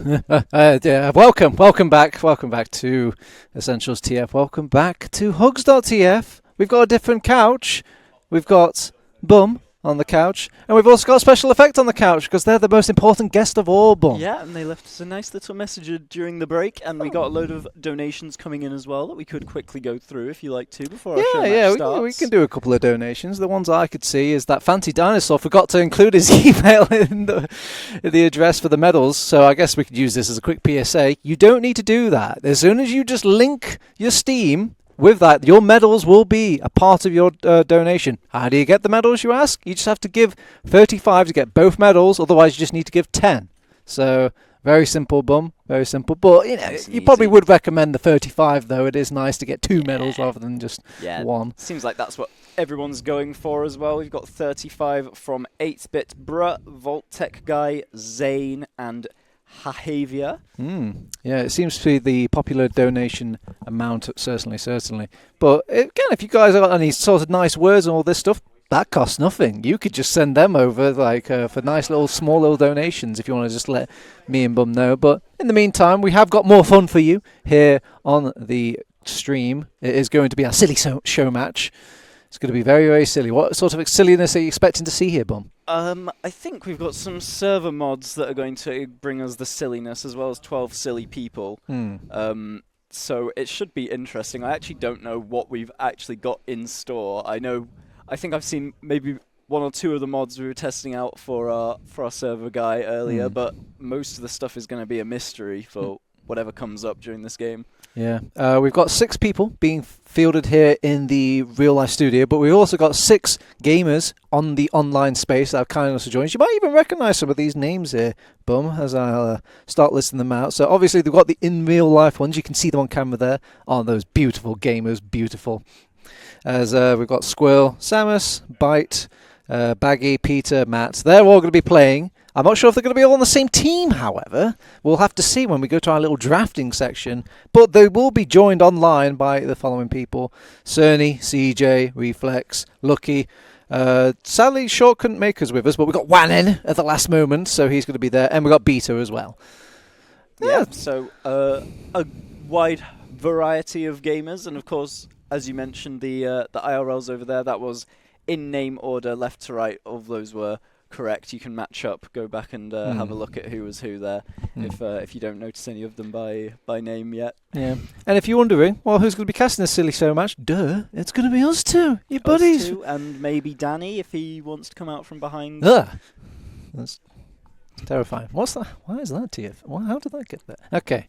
Yeah, welcome back to Essentials TF. Welcome back to Hugs.tf. We've got a different couch. We've got Bum on the couch, and we've also got a special effect on the couch because they're the most important guest of all, Bum. Yeah, and they left us a nice little message during the break, and we got a load of donations coming in as well that we could quickly go through if you like to before our Showmatch starts. We can do a couple of donations. The ones I could see is that Fancy Dinosaur forgot to include his email in the address for the medals, so I guess we could use this as a quick PSA. You don't need to do that. As soon as you just link your Steam with that, your medals will be a part of your donation. How do you get the medals, you ask? You just have to give 35 to get both medals, otherwise you just need to give 10. So, very simple, Bum. Very simple. But, you probably would recommend the 35, though. It is nice to get two medals rather than just one. Seems like that's what everyone's going for as well. We've got 35 from 8-Bit Bruh, Vault Tech Guy, Zane, and Hahavia. Yeah, it seems to be the popular donation amount, certainly. But again, if you guys have got any sort of nice words and all this stuff, that costs nothing. You could just send them over for nice small little donations if you want to just let me and Bum know. But in the meantime, we have got more fun for you here on the stream. It is going to be our silly show match. It's going to be very, very silly. What sort of silliness are you expecting to see here, Bum? I think we've got some server mods that are going to bring us the silliness, as well as 12 silly people. So it should be interesting. I actually don't know what we've actually got in store. I think I've seen maybe one or two of the mods we were testing out for our server guy earlier, but most of the stuff is going to be a mystery for whatever comes up during this game. Yeah, we've got 6 people being fielded here in the real-life studio, but we've also got 6 gamers on the online space that have kindly enough to join us. You might even recognise some of these names here, Bum, as I start listing them out. So obviously they've got the in-real-life ones. You can see them on camera there. Oh, those beautiful gamers, beautiful. As we've got Squirrel, Samus, Bite, Baggy, Peter, Matt. They're all going to be playing. I'm not sure if they're going to be all on the same team, however. We'll have to see when we go to our little drafting section. But they will be joined online by the following people: Cerny, CJ, Reflex, Lucky. Sadly, Short couldn't make us with us, but we got Wannen at the last moment, so he's going to be there. And we got Beta as well. Yeah, so a wide variety of gamers. And of course, as you mentioned, the IRLs over there, that was in name order, left to right. All of those were correct. You can match up, go back and have a look at who was who there, if you don't notice any of them by name yet. Yeah, and if you're wondering, well, who's going to be casting this silly show match? Duh, it's going to be us two, your buddies. Us two, and maybe Danny if he wants to come out from behind. That's terrifying. What's that? Why is that, TF? How did that get there? Okay.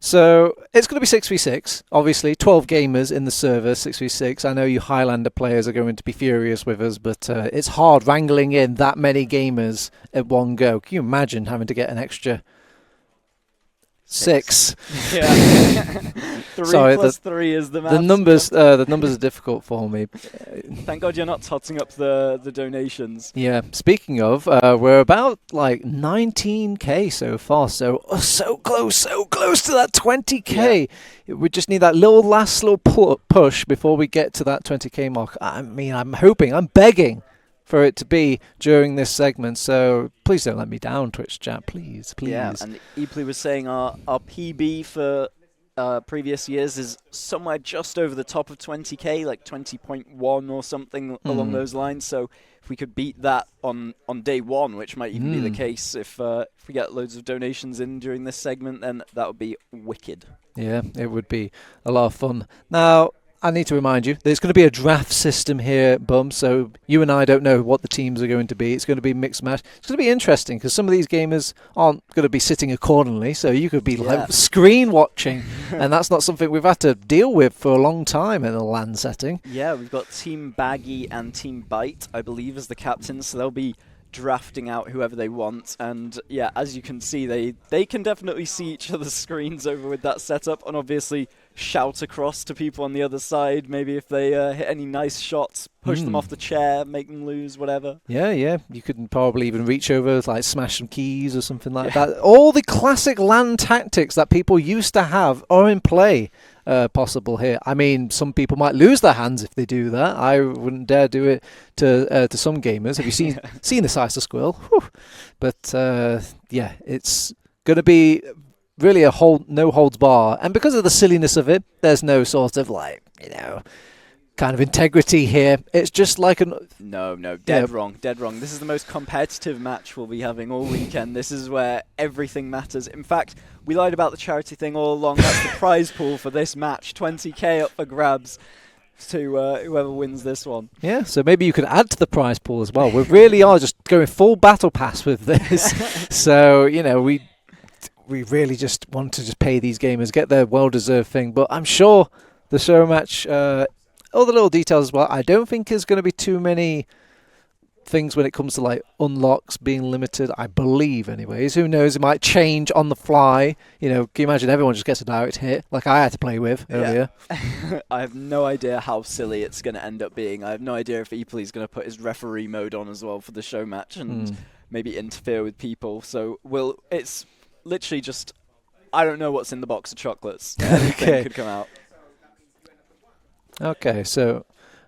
So, it's going to be 6v6. Obviously, 12 gamers in the server, 6v6. I know you Highlander players are going to be furious with us, but it's hard wrangling in that many gamers at one go. Can you imagine having to get an extra 6? Yeah. 3 plus 3 is the math. The numbers are difficult for me. Thank God you're not totting up the donations. Yeah. Speaking of, we're about like 19k so far, so close to that 20k. Yeah. We just need that last little push before we get to that 20k mark. I mean, I'm begging for it to be during this segment, so please don't let me down, Twitch chat, please. Yeah, and Epley was saying our PB for previous years is somewhere just over the top of 20k, like 20.1 or something along those lines. So if we could beat that on day one, which might even be the case if we get loads of donations in during this segment, then that would be wicked. Yeah, it would be a lot of fun. Now, I need to remind you, there's going to be a draft system here, Bum, so you and I don't know what the teams are going to be. It's going to be mixed match. It's going to be interesting because some of these gamers aren't going to be sitting accordingly, so you could be like screen watching, and that's not something we've had to deal with for a long time in a LAN setting. Yeah, we've got Team Baggy and Team Bite, I believe, as the captains, so they'll be drafting out whoever they want, and yeah, as you can see, they can definitely see each other's screens over with that setup, and obviously shout across to people on the other side, maybe if they hit any nice shots, push them off the chair, make them lose, whatever. Yeah, you could probably even reach over, like smash some keys or something like that. All the classic LAN tactics that people used to have are in play. Possible here. I mean, some people might lose their hands if they do that. I wouldn't dare do it to some gamers. Have you seen the size of Squirrel? Whew. But yeah, it's going to be really a no holds bar, and because of the silliness of it, there's no sort of like kind of integrity here. It's just like No, dead wrong. This is the most competitive match we'll be having all weekend. This is where everything matters. In fact, we lied about the charity thing all along. That's the prize pool for this match. 20k up for grabs to whoever wins this one. Yeah, so maybe you could add to the prize pool as well. We really are just going full battle pass with this. So, we really just want to just pay these gamers, get their well-deserved thing. But I'm sure the show match, all the little details as well, I don't think there's going to be too many things when it comes to like unlocks being limited, I believe anyways. Who knows, it might change on the fly. Can you imagine everyone just gets a direct hit like I had to play with earlier? I have no idea how silly it's going to end up being. I have no idea if Epley's going to put his referee mode on as well for the show match and maybe interfere with people. So it's literally just, I don't know what's in the box of chocolates. Anything could come out. Okay, so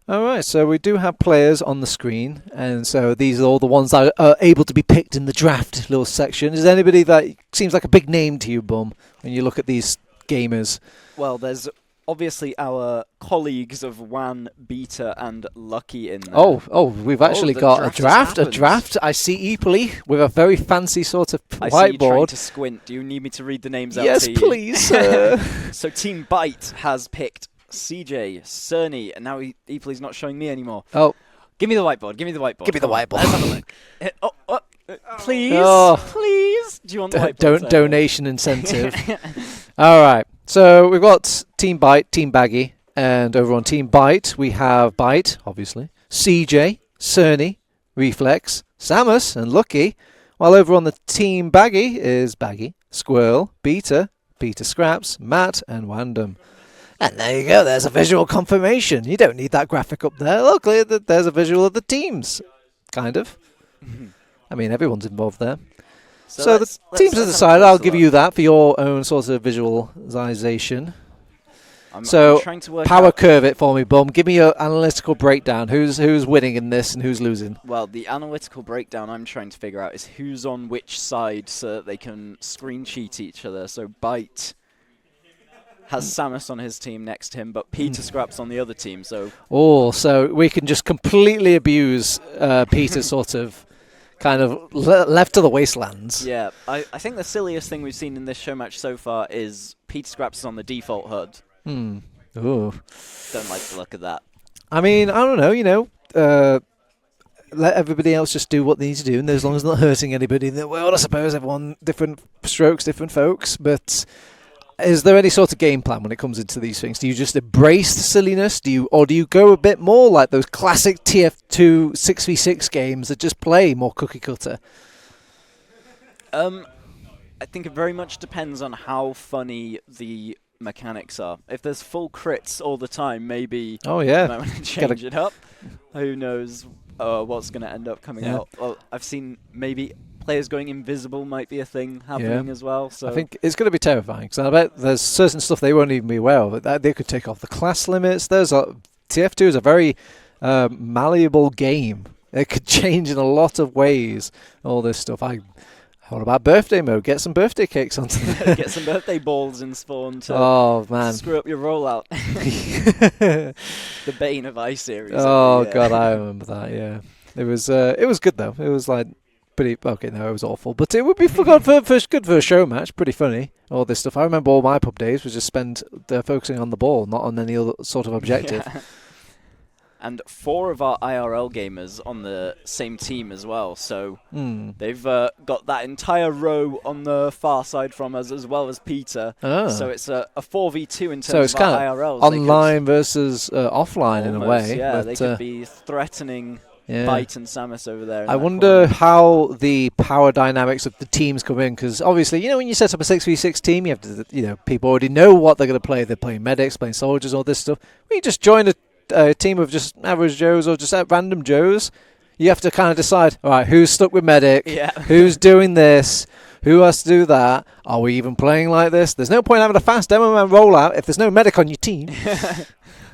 all right, so we do have players on the screen, and so these are all the ones that are able to be picked in the draft little section. Is there anybody that seems like a big name to you, Bum, when you look at these gamers? Well, there's obviously our colleagues of Wan, Beta, and Lucky in there. Oh, we've actually got a draft. I see Epley with a very fancy sort of whiteboard. I see you trying to squint. Do you need me to read the names out to you? Yes, please. So Team Byte has picked CJ, Cerny, and now Epley's not showing me anymore. Oh. Give me the whiteboard. Give me the whiteboard. Let's have a look. Please. Please. Do you want the whiteboard? Donation incentive. All right. So we've got Team Byte, Team Baggy, and over on Team Byte, we have Byte, obviously, CJ, Cerny, Reflex, Samus, and Lucky, while over on the Team Baggy is Baggy, Squirrel, Beta, Peter Scraps, Matt, and Wandom. And there you go, there's a visual confirmation. You don't need that graphic up there. Look, there's a visual of the teams, kind of. I mean, everyone's involved there. So the teams have decided, I'll give you that for your own sort of visualization. I'm trying to work power curve it for me, Bum. Give me your analytical breakdown. Who's winning in this and who's losing? Well, the analytical breakdown I'm trying to figure out is who's on which side so that they can screen cheat each other. So Byte has Samus on his team next to him, but Peter Scraps on the other team. So we can just completely abuse Peter's sort of kind of left to the wastelands. Yeah, I think the silliest thing we've seen in this show match so far is Peter Scraps is on the default HUD. Ooh. Don't like the look of that. I mean, I don't know, let everybody else just do what they need to do, and as long as they're not hurting anybody in the world, I suppose everyone, different strokes, different folks, but is there any sort of game plan when it comes into these things? Do you just embrace the silliness? Do you go a bit more like those classic TF2 6v6 games that just play more cookie cutter? I think it very much depends on how funny the mechanics are. If there's full crits all the time, maybe I might want to change it up. Who knows what's going to end up coming out. Well, I've seen maybe players going invisible might be a thing happening as well. So I think it's going to be terrifying, because I bet there's certain stuff they won't even be aware of. They could take off the class limits. TF2 is a very malleable game. It could change in a lot of ways, all this stuff. What about birthday mode? Get some birthday cakes onto there. Get some birthday balls in Spawn to screw up your rollout. The bane of iSeries. Oh, God, I remember that, yeah. It was good, though. It was like pretty... Okay, no, it was awful. But it would be good for a show match. Pretty funny, all this stuff. I remember all my pub days was just spent focusing on the ball, not on any other sort of objective. Yeah. And 4 of our IRL gamers on the same team as well. So they've got that entire row on the far side from us, as well as Peter. Oh. So it's a 4v2 in terms of our IRLs. Online versus offline in a way. Yeah, they could be threatening Byte and Samus over there. I wonder how the power dynamics of the teams come in, because obviously, when you set up a 6v6 team, you have to, people already know what they're going to play. They're playing medics, playing soldiers, all this stuff. We just join a team of just average Joes or just random Joes. You have to kind of decide, all right, who's stuck with medic, who's doing this, who has to do that, are we even playing like this? There's no point having a fast demo man rollout if there's no medic on your team.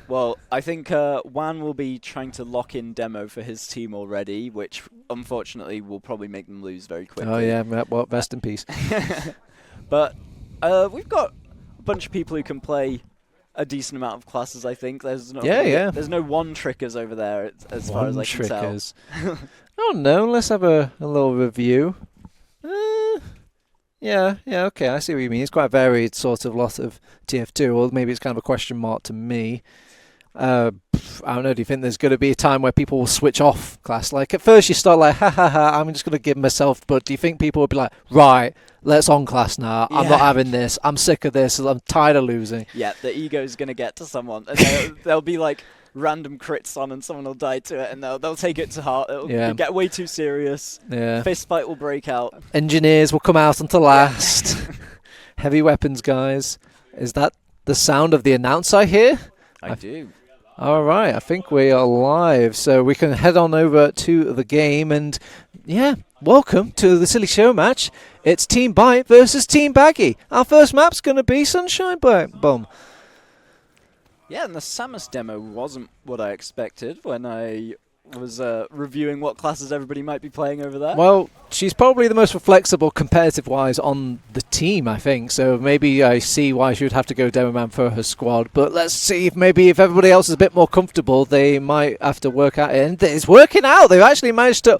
Well, I think Wan will be trying to lock in demo for his team already, which unfortunately will probably make them lose very quickly. Oh yeah, well, rest in peace. But we've got a bunch of people who can play a decent amount of classes, I think. There's no There's no one-trickers over there, as far as I can tell. Oh no, let's have a little review. Yeah, okay, I see what you mean. It's quite a varied sort of lot of TF2, or maybe it's kind of a question mark to me. I don't know, do you think there's going to be a time where people will switch off class? Like, at first you start like, ha ha ha, I'm just going to give myself, but do you think people will be like, right, let's on class now, I'm not having this, I'm sick of this, I'm tired of losing? Yeah, the ego's going to get to someone, and they'll be like, random crits on and someone will die to it and they'll take it to heart. It'll get way too serious. Fist fight will break out. Engineers will come out onto last. Heavy weapons guys. Is that the sound of the announcer here? I do. All right, I think we are live, so we can head on over to the game. And welcome to the Silly Showmatch. It's Team Bite versus Team Baggy. Our first map's going to be Sunshine Bomb. Yeah, and the Samus demo wasn't what I expected when I was reviewing what classes everybody might be playing over there. Well, she's probably the most flexible competitive-wise on the team, I think. So maybe I see why she would have to go Demo Man for her squad. But let's see if everybody else is a bit more comfortable, they might have to work out it. And it's working out. They've actually managed to...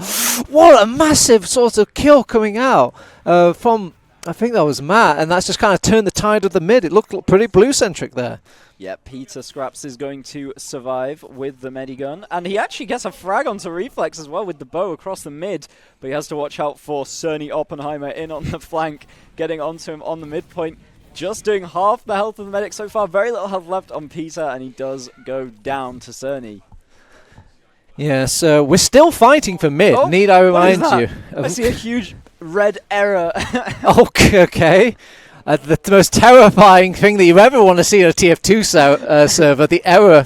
What a massive sort of kill coming out from... I think that was Matt, and that's just kind of turned the tide of the mid. It looked pretty blue-centric there. Yeah, Peter Scraps is going to survive with the Medigun, and he actually gets a frag onto Reflex as well with the bow across the mid, but he has to watch out for Cerny Oppenheimer in on the flank, getting onto him on the midpoint, just doing half the health of the medic so far. Very little health left on Peter, and he does go down to Cerny. Yeah, so we're still fighting for mid, need I remind you. I see a huge red error. Okay. The most terrifying thing that you ever want to see on a TF2 server, the error.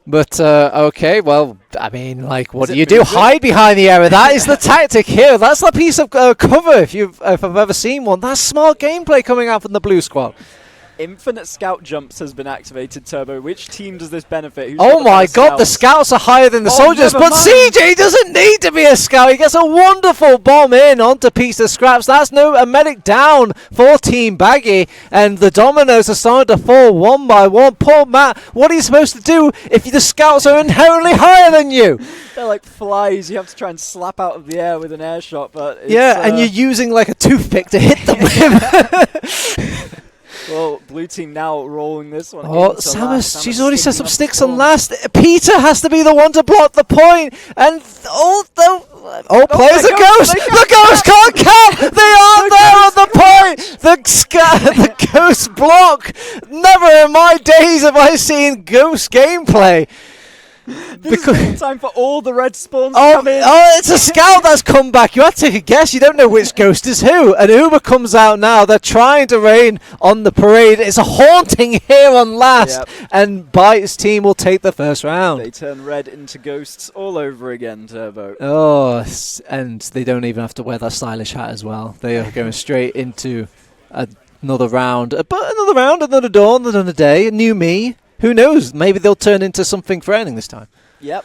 But, okay, well, I mean, like, what do you do? Hide behind the error. That is the tactic here. That's the piece of cover, if I've ever seen one. That's smart gameplay coming out from the blue squad. Infinite scout jumps has been activated, Turbo. Which team does this benefit? Oh my god, the scouts are higher than the soldiers, but CJ doesn't need to be a scout. He gets a wonderful bomb in onto Peter Scraps. That's a medic down for Team Baggy, and the dominoes are starting to fall one by one. Poor Matt, what are you supposed to do if the scouts are inherently higher than you? They're like flies. You have to try and slap out of the air with an air shot, but it's, and you're using like a toothpick to hit them with. Well, blue team now rolling this one. Oh, Samus, she's already set some sticks on last. Peter has to be the one to block the point. And players are ghosts. The ghosts can't count. They aren't there on the point. The ghost block. Never in my days have I seen ghost gameplay. This is time for all the red spawns to come in. Oh, it's a scout that's come back. You have to take a guess. You don't know which ghost is who. And Uber comes out now. They're trying to rain on the parade. It's a haunting here on last. Yep. And Bite's team will take the first round. They turn red into ghosts all over again, Turbo. Oh, and they don't even have to wear that stylish hat as well. They are going straight into another round. But another round, another dawn, another day, a new me. Who knows? Maybe they'll turn into something threatening this time. Yep.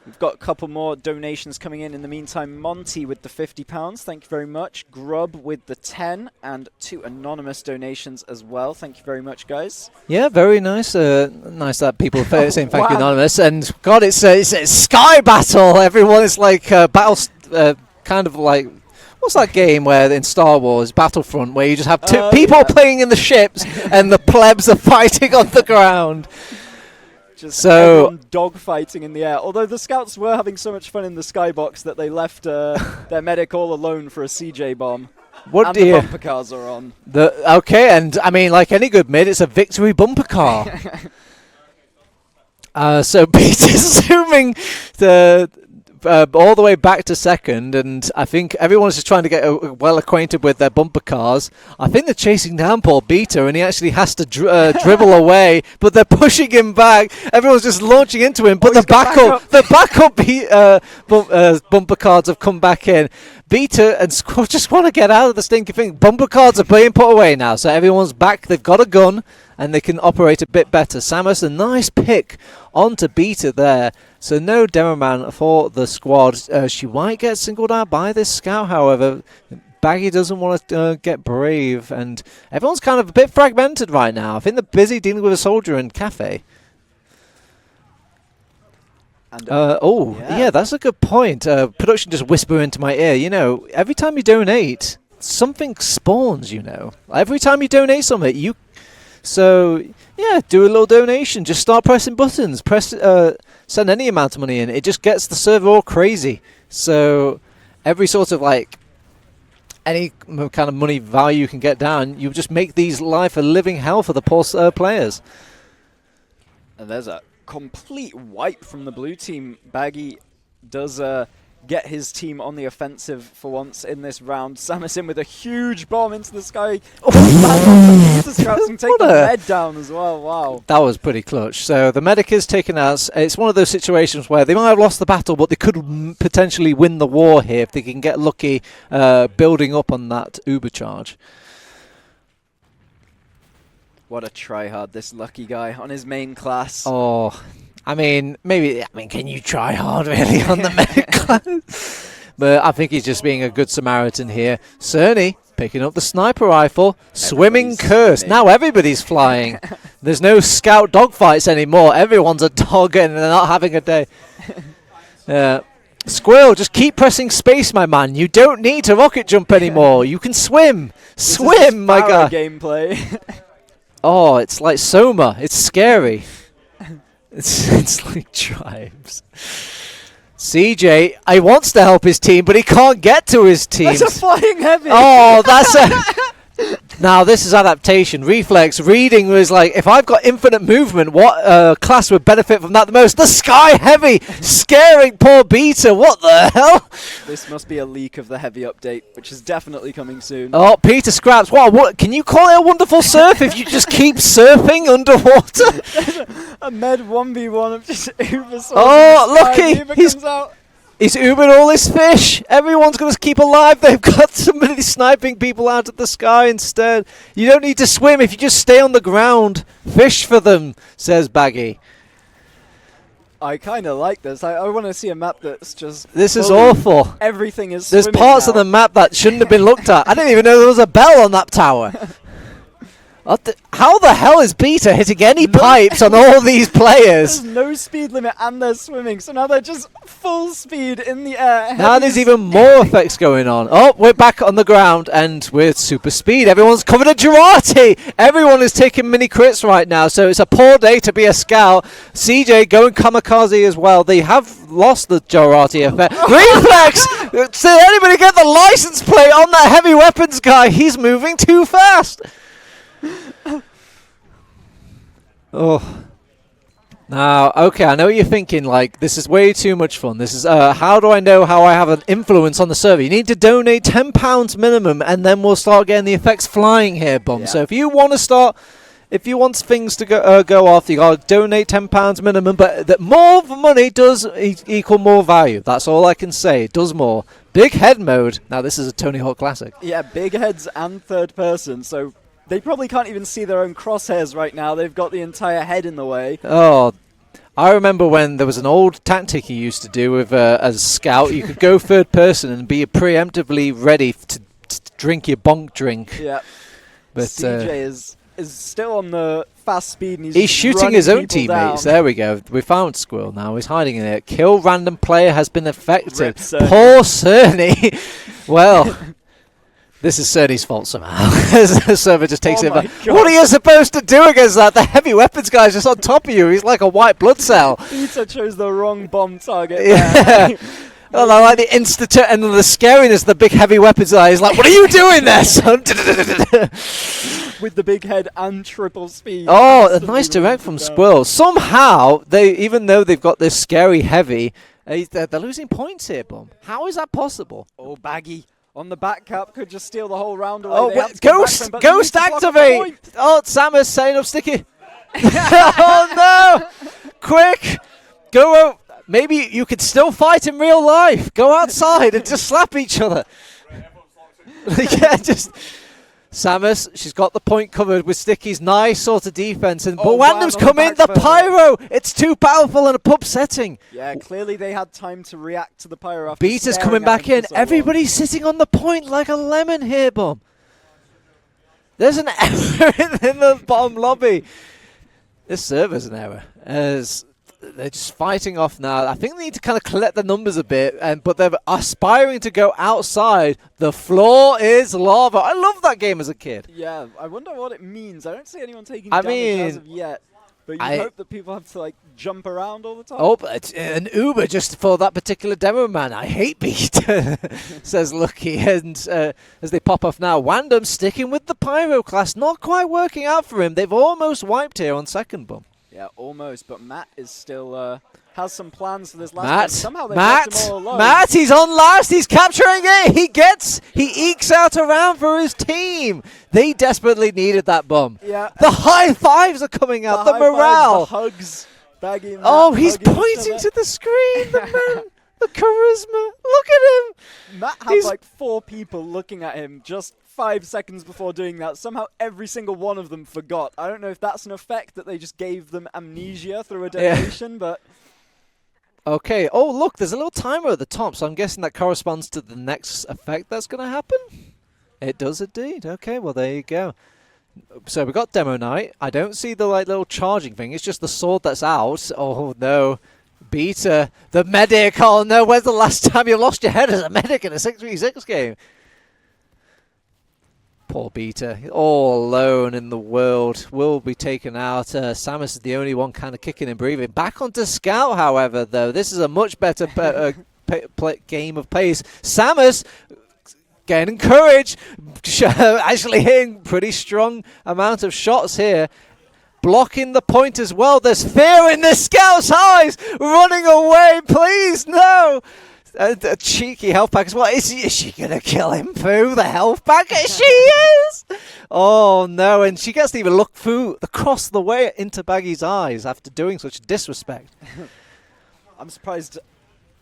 We've got a couple more donations coming in the meantime. Monty with the £50. Thank you very much. Grub with the 10 and 2 anonymous donations as well. Thank you very much, guys. Yeah, very nice. Nice that people are saying thank you, anonymous. And God, it's Sky Battle. Everyone is like battles, kind of like. What's that game where in Star Wars, Battlefront, where you just have two people playing in the ships and the plebs are fighting on the ground? Just everyone dogfighting in the air. Although the scouts were having so much fun in the skybox that they left their medic all alone for a CJ bomb. The bumper cars are on. Okay, and I mean, like any good mid, it's a victory bumper car. So Peter's zooming all the way back to second, and I think everyone's just trying to get well acquainted with their bumper cars. I think they're chasing down Paul Beater, and he actually has to dribble away, but they're pushing him back. Everyone's just launching into him, but the backup bumper cars have come back in. Beater and Squad just want to get out of the stinky thing. Bumper cards are being put away now, so everyone's back. They've got a gun, and they can operate a bit better. Samus, a nice pick onto Beater there. So no Demo Man for the squad. She might get singled out by this scout, however. Baggy doesn't want to get brave, and everyone's kind of a bit fragmented right now. I think they're busy dealing with a soldier and Cafe. And, yeah, that's a good point. Production just whisper into my ear, you know, every time you donate, something spawns, you know. Every time you donate something, So, yeah, do a little donation. Just start pressing buttons. Send any amount of money in. It just gets the server all crazy. So, every sort of, like, any kind of money value you can get down, you just make these life a living hell for the poor players. And there's a complete wipe from the blue team. Baggy does get his team on the offensive for once in this round. Samus in with a huge bomb into the sky. And take the med down as well. Wow. That was pretty clutch. So the medic is taken out. It's one of those situations where they might have lost the battle, but they could potentially win the war here if they can get lucky building up on that Uber charge. What a tryhard, this lucky guy on his main class. Oh, I mean, can you try hard really on the medic class? But I think he's just being a good Samaritan here. Cerny picking up the sniper rifle. Swimming curse. Swimming. Now everybody's flying. There's no scout dogfights anymore. Everyone's a dog and they're not having a day. Squirrel, just keep pressing space, my man. You don't need to rocket jump anymore. You can swim. Swim, my guy. Gameplay. Oh, it's like Soma. It's scary. It's like tribes. CJ, he wants to help his team, but he can't get to his team. That's a flying heavy. Oh, that's a... Now, this is adaptation. Reflex. Reading was like, if I've got infinite movement, what class would benefit from that the most? The Sky Heavy! Scaring poor Beta. What the hell? This must be a leak of the heavy update, which is definitely coming soon. Oh, Peter Scraps. What? Can you call it a wonderful surf if you just keep surfing underwater? A med 1v1 of just Uber. Lucky! He's Ubered all his fish. Everyone's going to keep alive. They've got somebody sniping people out of the sky instead. You don't need to swim if you just stay on the ground. Fish for them, says Baggy. I kind of like this. I want to see a map that's just... This is awful. Everything is There's parts now. of the map that shouldn't have been looked at. I didn't even know there was a bell on that tower. How the hell is Beta hitting any pipes on all these players? There's no speed limit and they're swimming, so now they're just full speed in the air. Now there's even more effects going on. Oh, we're back on the ground and we're super speed. Everyone's covered a Girardi. Everyone is taking mini crits right now, so it's a poor day to be a scout. CJ going kamikaze as well. They have lost the Girardi effect. Reflex! Did anybody get the license plate on that heavy weapons guy? He's moving too fast. Oh. Now, okay, I know what you're thinking, like, this is way too much fun. This is, how do I know how I have an influence on the server? You need to donate £10 minimum, and then we'll start getting the effects flying here, Bum. Yeah. So if you want to start, if you want things to go off, you got to donate £10 minimum, but that more money does equal more value. That's all I can say. It does more. Big head mode. Now, this is a Tony Hawk classic. Yeah, big heads and third person, so... They probably can't even see their own crosshairs right now. They've got the entire head in the way. Oh, I remember when there was an old tactic you used to do with as a scout. You could go third person and be preemptively ready to drink your bonk drink. Yeah. But CJ is still on the fast speed. And he's shooting his own teammates. Down. There we go. We found Squirrel now. He's hiding in it. Kill random player has been effective. Poor Cerny. Well... This is Cerny's fault somehow. The server just takes it back. What are you supposed to do against that? The heavy weapons guy's just on top of you. He's like a white blood cell. Peter chose the wrong bomb target. Yeah. Well, I like the institute and the scariness of the big heavy weapons guy. He's like, what are you doing there, son? With the big head and triple speed. Oh, a nice direct from Squirrel. Somehow, even though they've got this scary heavy, they're losing points here, Bum. How is that possible? Oh, Baggy. On the back cap, could just steal the whole round away. Oh, Ghost activate! Oh, Samus setting up Sticky. Oh, no! Quick! Go maybe you could still fight in real life. Go outside and just slap each other. Yeah, just... Samus, she's got the point covered with Sticky's nice sort of defense, but wow, Wandem's come in. The pyro, it's too powerful and upsetting. Yeah, clearly they had time to react to the pyro. After Beta's coming back in. Everybody's sitting on the point like a lemon here, Bum. There's an error in the bottom lobby. This server's an error. As they're just fighting off now. I think they need to kind of collect the numbers a bit, but they're aspiring to go outside. The floor is lava. I loved that game as a kid. Yeah, I wonder what it means. I don't see anyone taking damage as of yet. But you hope that people have to like jump around all the time. Oh, but it's an Uber just for that particular demo man. I hate beat, says Lucky. And as they pop off now, Wandem sticking with the Pyro class. Not quite working out for him. They've almost wiped here on second, Bum. Yeah, almost. But Matt is still has some plans for this last one. Somehow they Matt, left him all alone. Matt, he's on last. He's capturing it. He ekes out a round for his team. They desperately needed that, Bum. Yeah. The high fives are coming out. The morale. Fives, the hugs. Baggy and oh, Matt he's pointing to the screen. The man. The charisma. Look at him. Matt had like 4 people looking at him just 5 seconds before doing that. Somehow every single one of them forgot. I don't know if that's an effect that they just gave them amnesia through a donation, but... Okay. Oh, look, there's a little timer at the top, so I'm guessing that corresponds to the next effect that's going to happen. It does indeed. Okay, well, there you go. So we got Demo Night. I don't see the like little charging thing. It's just the sword that's out. Oh, no. Beta, the medic. Oh, no. When's the last time you lost your head as a medic in a 6v6 game? Poor Beta, all alone in the world, will be taken out. Samus is the only one kind of kicking and breathing. Back onto Scout, however, though. This is a much better game of pace. Samus getting courage, actually hitting pretty strong amount of shots here. Blocking the point as well. There's fear in the Scout's eyes. Running away, please, no. A cheeky health pack as well. Is she going to kill him through the health pack? She is! Oh, no. And she gets to even look through across the way into Baggy's eyes after doing such disrespect. I'm surprised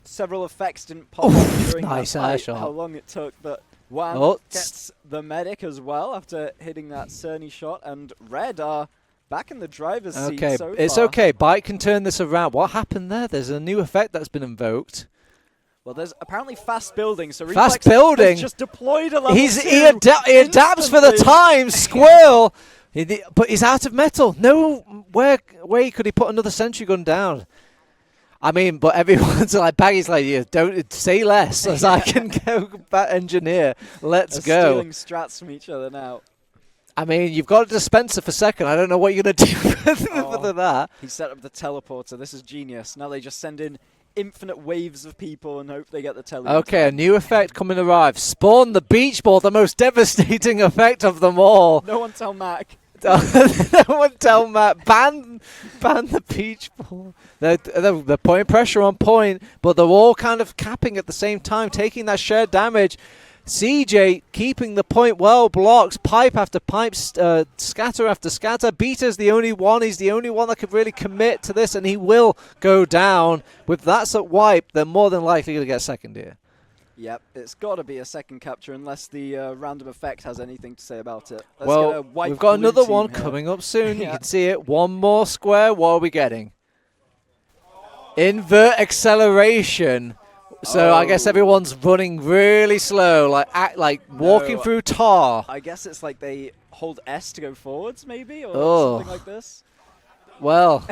several effects didn't pop up during nice that fight, shot. how long it took. But Wan gets the medic as well after hitting that Cerny shot. And Red are back in the driver's seat so it's far. okay. Bite can turn this around. What happened there? There's a new effect that's been invoked. Well, there's apparently fast building, so fast building. Has just deployed a level he adapts for the time. Squirrel, but he's out of metal. No way could he put another sentry gun down. I mean, but everyone's like, Baggy's like, yeah, don't say less, as I can go back engineer. Let's go. Stealing strats from each other now. I mean, you've got a dispenser for second. I don't know what you're going to do for that. He set up the teleporter. This is genius. Now they just send in infinite waves of people and hope they get the tele. Okay, a new effect coming arrive. Spawn the beach ball, the most devastating effect of them all. No one tell Mac. No one tell Matt. Ban the beach ball. They're putting pressure on point, but they're all kind of capping at the same time, taking that shared damage. CJ keeping the point well, blocks pipe after pipe, scatter after scatter. Beta's the only one. He's the only one that could really commit to this, and he will go down. With that wipe, they're more than likely to get second here. Yep, it's got to be a second capture unless the random effect has anything to say about it. Well, we've got another one coming up soon. You can see it. One more square. What are we getting? Invert acceleration. So I guess everyone's running really slow, like walking through tar. I guess it's like they hold S to go forwards, maybe, or something like this. Well,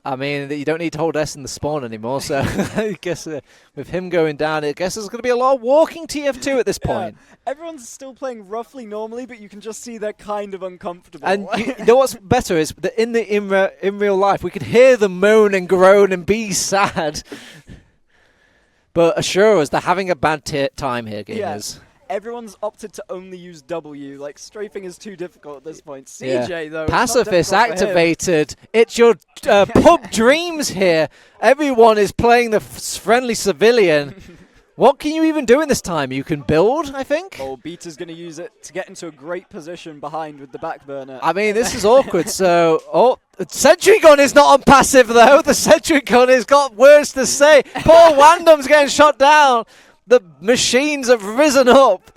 I mean, you don't need to hold S in the spawn anymore, so I guess with him going down, I guess there's going to be a lot of walking TF2 at this point. Everyone's still playing roughly normally, but you can just see they're kind of uncomfortable. And you know what's better is that in real life, we could hear them moan and groan and be sad. But assure us they're having a bad time here, gamers. Yeah. Everyone's opted to only use W. Like, strafing is too difficult at this point. CJ, though, Pacifist activated. It's your pub dreams here. Everyone is playing the friendly civilian. What can you even do in this time? You can build, I think. Oh, Beta's going to use it to get into a great position behind with the back burner. I mean, this is awkward. So, Sentry Gun is not on passive, though. The Sentry Gun has got words to say. Poor Wandem's getting shot down. The machines have risen up.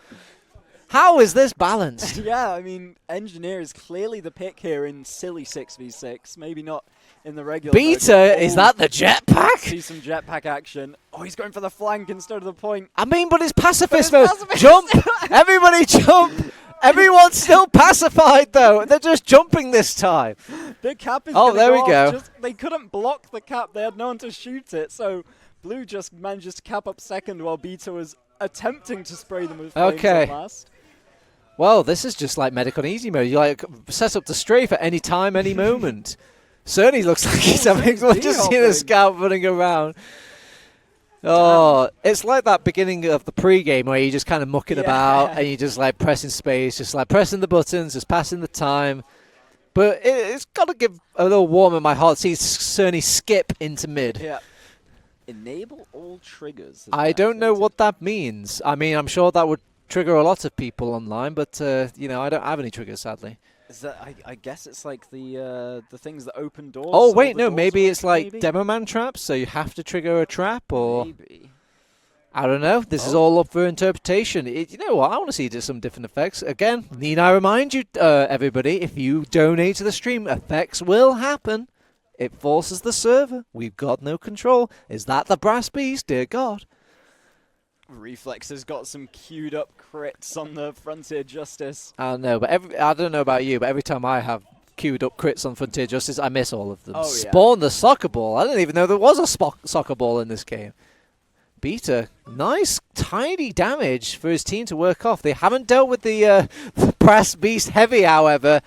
How is this balanced? Yeah, I mean, Engineer is clearly the pick here in silly 6v6. Maybe not in the regular mode. Beta, is that the jetpack? See some jetpack action. Oh, he's going for the flank instead of the point. I mean, but it's pacifist mode. Jump! Everybody jump! Everyone's still pacified, though. They're just jumping this time. The cap is there we go. They couldn't block the cap. They had no one to shoot it. So Blue just manages to cap up second while Beta was attempting to spray them with flames on last. Well, this is just like Medic on easy mode. You like set up to strafe at any time, any moment. Certainly looks like he's having just seen a scout running around. Oh, it's like that beginning of the pre-game where you're just kind of mucking about and you're just like pressing space, just like pressing the buttons, just passing the time. But it's got to give a little warm in my heart to see Cerny skip into mid. Yeah. Enable all triggers. I don't know what that means. I mean, I'm sure that would trigger a lot of people online, but you know, I don't have any triggers, sadly. Is that? I guess it's like the things that open doors. Oh wait, no, maybe it's like Demo Man traps, so you have to trigger a trap, or maybe. I don't know. This is all up for interpretation. You know what? I want to see some different effects. Again, need I remind you, everybody, if you donate to the stream, effects will happen. It forces the server. We've got no control. Is that the brass beast? Dear God. Reflex has got some queued up crits on the Frontier Justice. I know, but I don't know about you, but every time I have queued up crits on Frontier Justice, I miss all of them. Oh, Spawn the soccer ball. I didn't even know there was a soccer ball in this game. Beta, nice, tiny damage for his team to work off. They haven't dealt with the Brass Beast Heavy, however.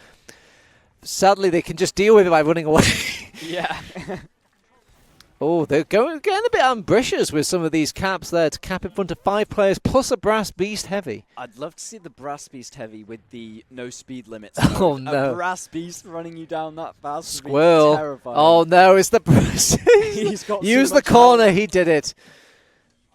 Sadly, they can just deal with it by running away. Yeah. Oh, they're getting a bit ambitious with some of these caps there to cap in front of 5 players plus a Brass Beast Heavy. I'd love to see the Brass Beast Heavy with the no speed limits. Oh, no. A Brass Beast running you down that fast Squirrel. would be terrifying. Oh, no, it's the Brass. Use the corner, power. He did it.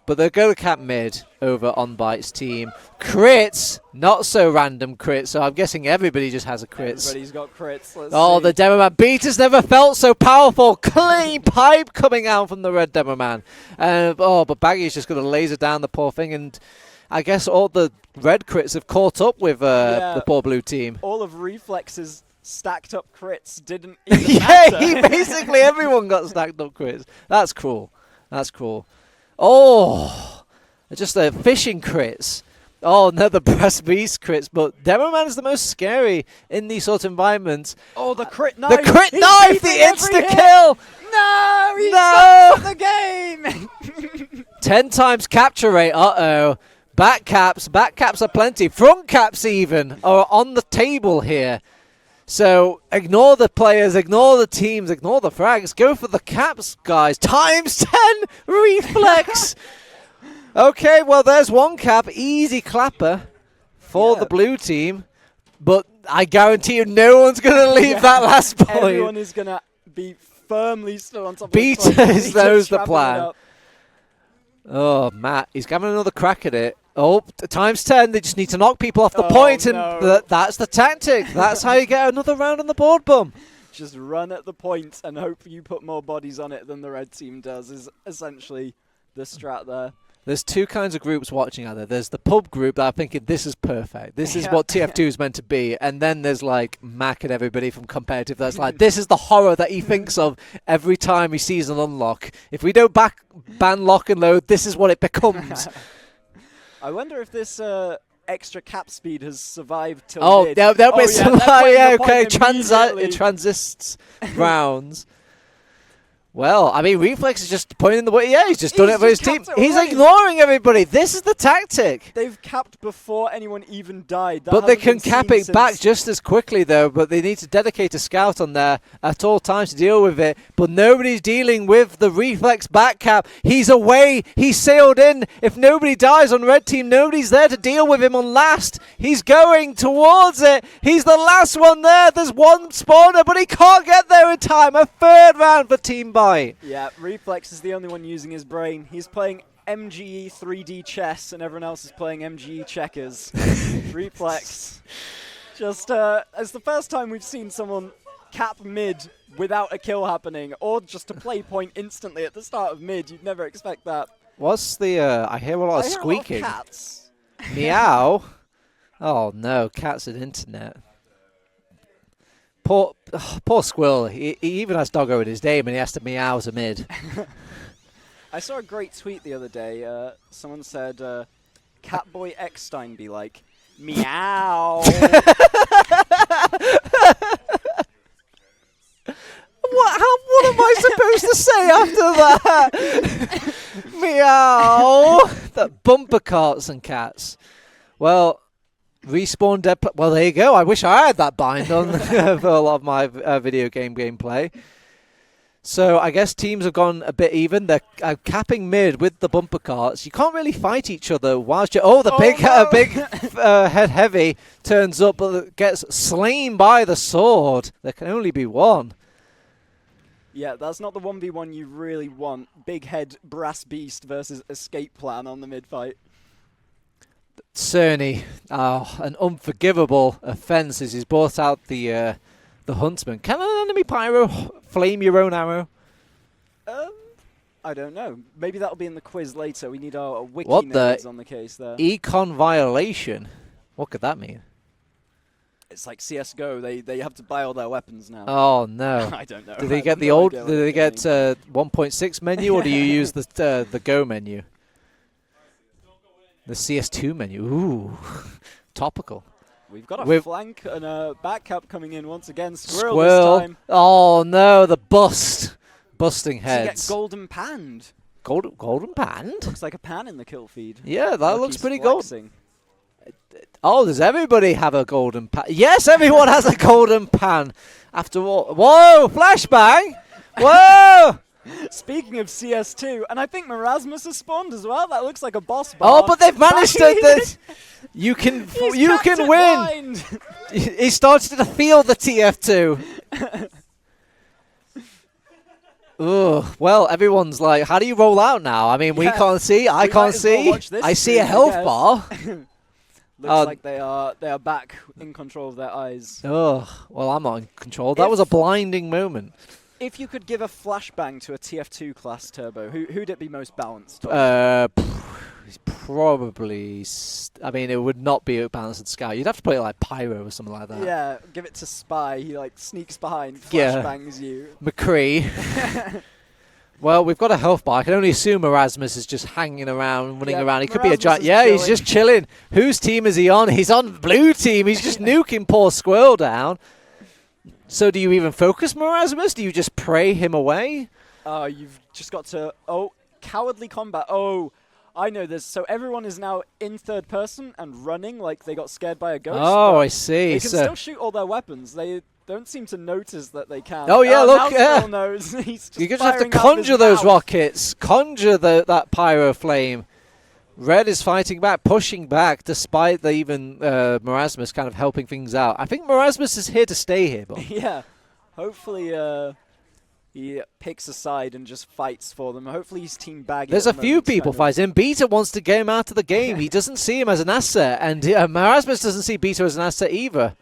But they'll go to cap mid over on Byte's team. Crits, not so random crits, so I'm guessing everybody just has a crits. Everybody's got crits. Let's see. The Demo Man. Beta's never felt so powerful. Clean pipe coming out from the red Demo Man. But Baggy's just going to laser down the poor thing, and I guess all the red crits have caught up with the poor blue team. All of Reflex's stacked up crits didn't even matter. Basically everyone got stacked up crits. That's cruel. That's cruel. Oh, just the fishing crits. Oh, no, the Brass Beast crits. But Demo Man is the most scary in these sort of environments. Oh, the crit knife. The crit knife, the insta-kill. No, he stopped the game. 10 times capture rate. Uh-oh. Back caps are plenty. Front caps even are on the table here. So ignore the players, ignore the teams, ignore the frags. Go for the caps, guys. Times 10 reflex. Okay, well, there's one cap. Easy clapper for the blue team. But I guarantee you no one's going to leave that last point. Everyone is going to be firmly still on top of Beta is the plan. Oh, Matt, he's having another crack at it. Oh, times 10. They just need to knock people off the point, and that's the tactic. That's how you get another round on the board, bum. Just run at the point and hope you put more bodies on it than the red team does is essentially the strat there. There's two kinds of groups watching out there. There's the pub group that are thinking this is perfect. This is what TF2 is meant to be. And then there's like Mac and everybody from competitive that's like, this is the horror that he thinks of every time he sees an unlock. If we don't ban lock and load, this is what it becomes. I wonder if this extra cap speed has survived till mid. There'll be some. Okay, it transits rounds. Well, I mean, Reflex is just pointing the way. Yeah, he's just done it for his team. He's ignoring everybody. This is the tactic. They've capped before anyone even died. But they can cap it back just as quickly, though. But they need to dedicate a scout on there at all times to deal with it. But nobody's dealing with the Reflex back cap. He's away. He's sailed in. If nobody dies on red team, nobody's there to deal with him on last. He's going towards it. He's the last one there. There's one spawner, but he can't get there in time. A third round for Team Byte. Yeah, Reflex is the only one using his brain. He's playing MGE 3D chess, and everyone else is playing MGE checkers. Reflex. Just, it's the first time we've seen someone cap mid without a kill happening, or just to play point instantly at the start of mid. You'd never expect that. What's the, I hear a lot of squeaking. Cats. Meow. Oh no, cats and internet. Poor Squirrel. He even has Doggo in his name, and he has to meow as a mid. I saw a great tweet the other day. Someone said, Catboy Eckstein be like, meow. What am I supposed to say after that? Meow. That bumper carts and cats. Well, respawn dead. Well, there you go. I wish I had that bind on for a lot of my video game gameplay. So I guess teams have gone a bit even. They're capping mid with the bumper carts. You can't really fight each other whilst you're... Oh, the big head heavy turns up but gets slain by the sword. There can only be one. Yeah, that's not the 1v1 you really want. Big head brass beast versus escape plan on the mid fight. Cerny, an unforgivable offence as he's brought out the huntsman. Can an enemy pyro flame your own arrow? I don't know. Maybe that'll be in the quiz later. We need our wiki What nerds the on the case there. Econ violation? What could that mean? It's like CS:GO. They have to buy all their weapons now. Oh no! I don't know. Do they get the old? Do they get 1.6 menu, or do you use the Go menu? The CS2 menu. Ooh, topical. We've got a flank and a back cap coming in once again. Squirrel this time. Oh no, the busting heads. Get golden panned. Golden panned? Looks like a pan in the kill feed. Yeah, that looks pretty good. Oh, does everybody have a golden pan? Yes, everyone has a golden pan. After all, whoa, flashbang! Whoa! Speaking of CS2, and I think Marasmus has spawned as well. That looks like a boss bar. Oh, but they've managed to. You can win. He started to feel the TF2. Ugh. Well, everyone's like, how do you roll out now? I mean, we can't see. I can't see. I see a health bar. Looks like they are back in control of their eyes. Oh, well, I'm not in control. That was a blinding moment. If you could give a flashbang to a TF2 class turbo, who'd it be most balanced? Probably. I mean, it would not be balanced at Scout. You'd have to put it like Pyro or something like that. Yeah, give it to Spy. He like sneaks behind, flashbangs you. McCree. Well, we've got a health bar. I can only assume Erasmus is just hanging around, running around. He could be a giant. Yeah, he's just chilling. Whose team is he on? He's on blue team. He's just nuking poor Squirrel down. So do you even focus Marasmus? Do you just pray him away? You've just got to... Oh, cowardly combat. Oh, I know this. So everyone is now in third person and running like they got scared by a ghost. Oh, I see. They can still shoot all their weapons. They don't seem to notice that they can. Oh, yeah, look. Yeah. Knows. He's just you just have to conjure those rockets. Conjure that pyro flame. Red is fighting back, pushing back, despite even Marasmus kind of helping things out. I think Marasmus is here to stay here, Bob. Yeah. Hopefully he picks a side and just fights for them. Hopefully he's team bagging. There's a few people fighting. Beta wants to get him out of the game. He doesn't see him as an asset, and Marasmus doesn't see Beta as an asset either.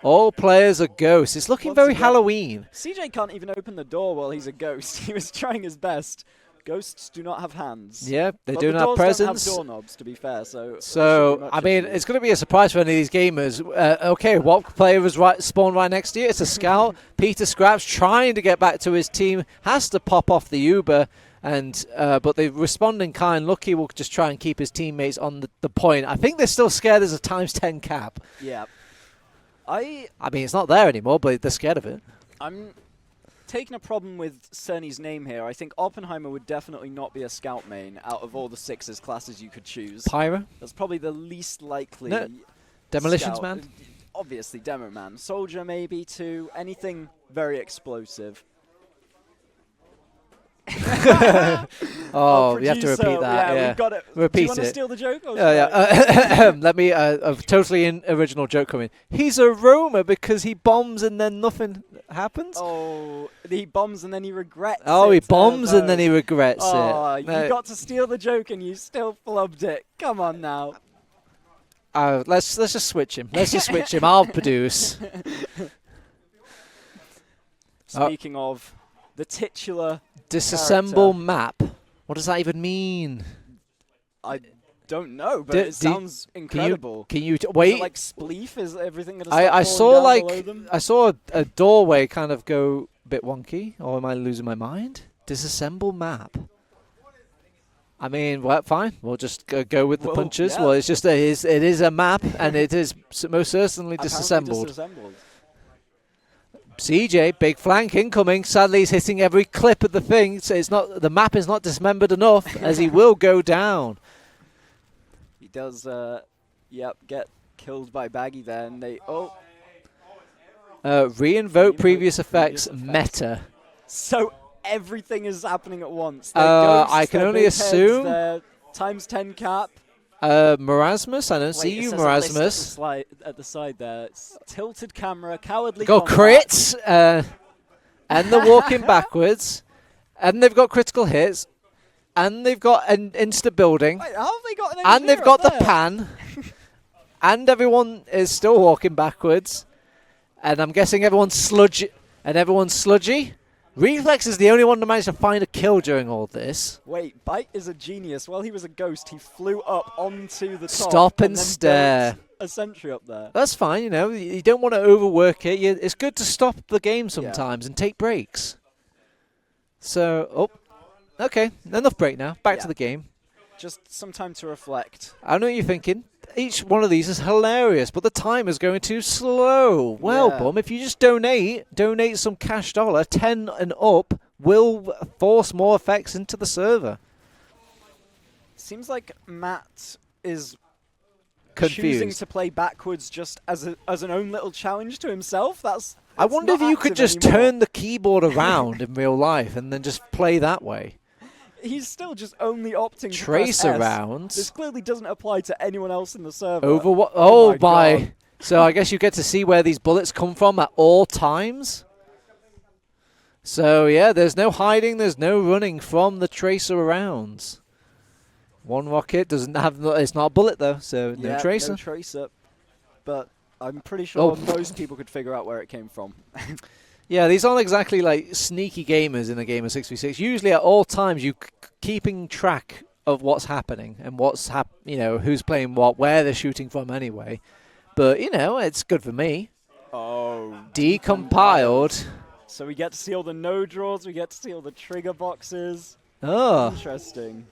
All players are ghosts. It's looking very Halloween. CJ can't even open the door while he's a ghost. He was trying his best. Ghosts do not have hands. Yeah, they do not have presence. Don't have doorknobs, to be fair. So I mean, it's going to be a surprise for any of these gamers. Okay, what player was spawned right next to you? It's a scout. Peter Scraps trying to get back to his team. Has to pop off the Uber. And but the responding kind, Lucky will just try and keep his teammates on the point. I think they're still scared there's a ×10 cap. Yeah. I mean, it's not there anymore, but they're scared of it. I'm taking a problem with Cerny's name here. I think Oppenheimer would definitely not be a scout main out of all the sixes classes you could choose. Pyro? That's probably the least likely. No. Demolitions scout. Man? Obviously, Demo Man. Soldier maybe too. Anything very explosive. Oh, you have to repeat that. Yeah, we've got it. Repeat Do you want it. to steal the joke? Yeah. Let me. A totally original joke coming. He's a roamer because he bombs and then nothing happens. Oh, he bombs and then he regrets. Oh, he bombs and then he regrets it. You got to steal the joke and you still flubbed it. Come on now. Let's just switch him. Let's just switch him. I'll produce. Speaking of the titular disassemble map. What does that even mean? don't know, but it sounds incredible. Can you Wait? Is wait? it like spleef? Is everything going to I saw below them? I saw a doorway kind of go a bit wonky, or am I losing my mind? Disassemble map. I mean, well, fine. We'll just go with the punches. Yeah. Well, it's just it is a map, and it is most certainly Apparently disassembled. disassembled. CJ, big flank incoming. Sadly, he's hitting every clip of the thing. So the map is not dismembered enough, as he will go down. He does, get killed by Baggy there, and they Reinvoke previous effects. Meta. So everything is happening at once. I can only assume. Times 10 cap. Marasmus, I don't see you, Marasmus. At the side there. It's tilted camera, cowardly Got combat. crits, and they're walking backwards, and they've got critical hits, and they've got an insta-building, Wait, how have they got an and they've engineer got up the there? pan, and everyone is still walking backwards, and I'm guessing everyone's sludgy. Reflex is the only one to manage to find a kill during all this. Wait, Bite is a genius. While he was a ghost, he flew up onto the top. Stop and then stare. built a sentry up there. That's fine, you don't want to overwork it. It's good to stop the game sometimes and take breaks. So, okay, enough break now. Back to the game. Just some time to reflect. I know what you're thinking. Each one of these is hilarious, but the time is going too slow. Well, Bum, if you just donate some cash dollar, 10 and up, will force more effects into the server. Seems like Matt is Confused. choosing to play backwards just as an own little challenge to himself. I wonder if you could just turn the keyboard around in real life and then just play that way. He's still just only opting to Trace press S. arounds. This clearly doesn't apply to anyone else in the server. Over what? Oh my. God. So I guess you get to see where these bullets come from at all times. So yeah, there's no hiding, there's no running from the tracer rounds. One rocket doesn't have. It's not a bullet though, so no tracer. No tracer. But I'm pretty sure most people could figure out where it came from. Yeah, these aren't exactly like sneaky gamers in a game of 6v6. Usually at all times you keeping track of what's happening and who's playing what, where they're shooting from anyway. But, it's good for me. Oh. Decompiled. So we get to see all the no draws, we get to see all the trigger boxes. Oh. Interesting.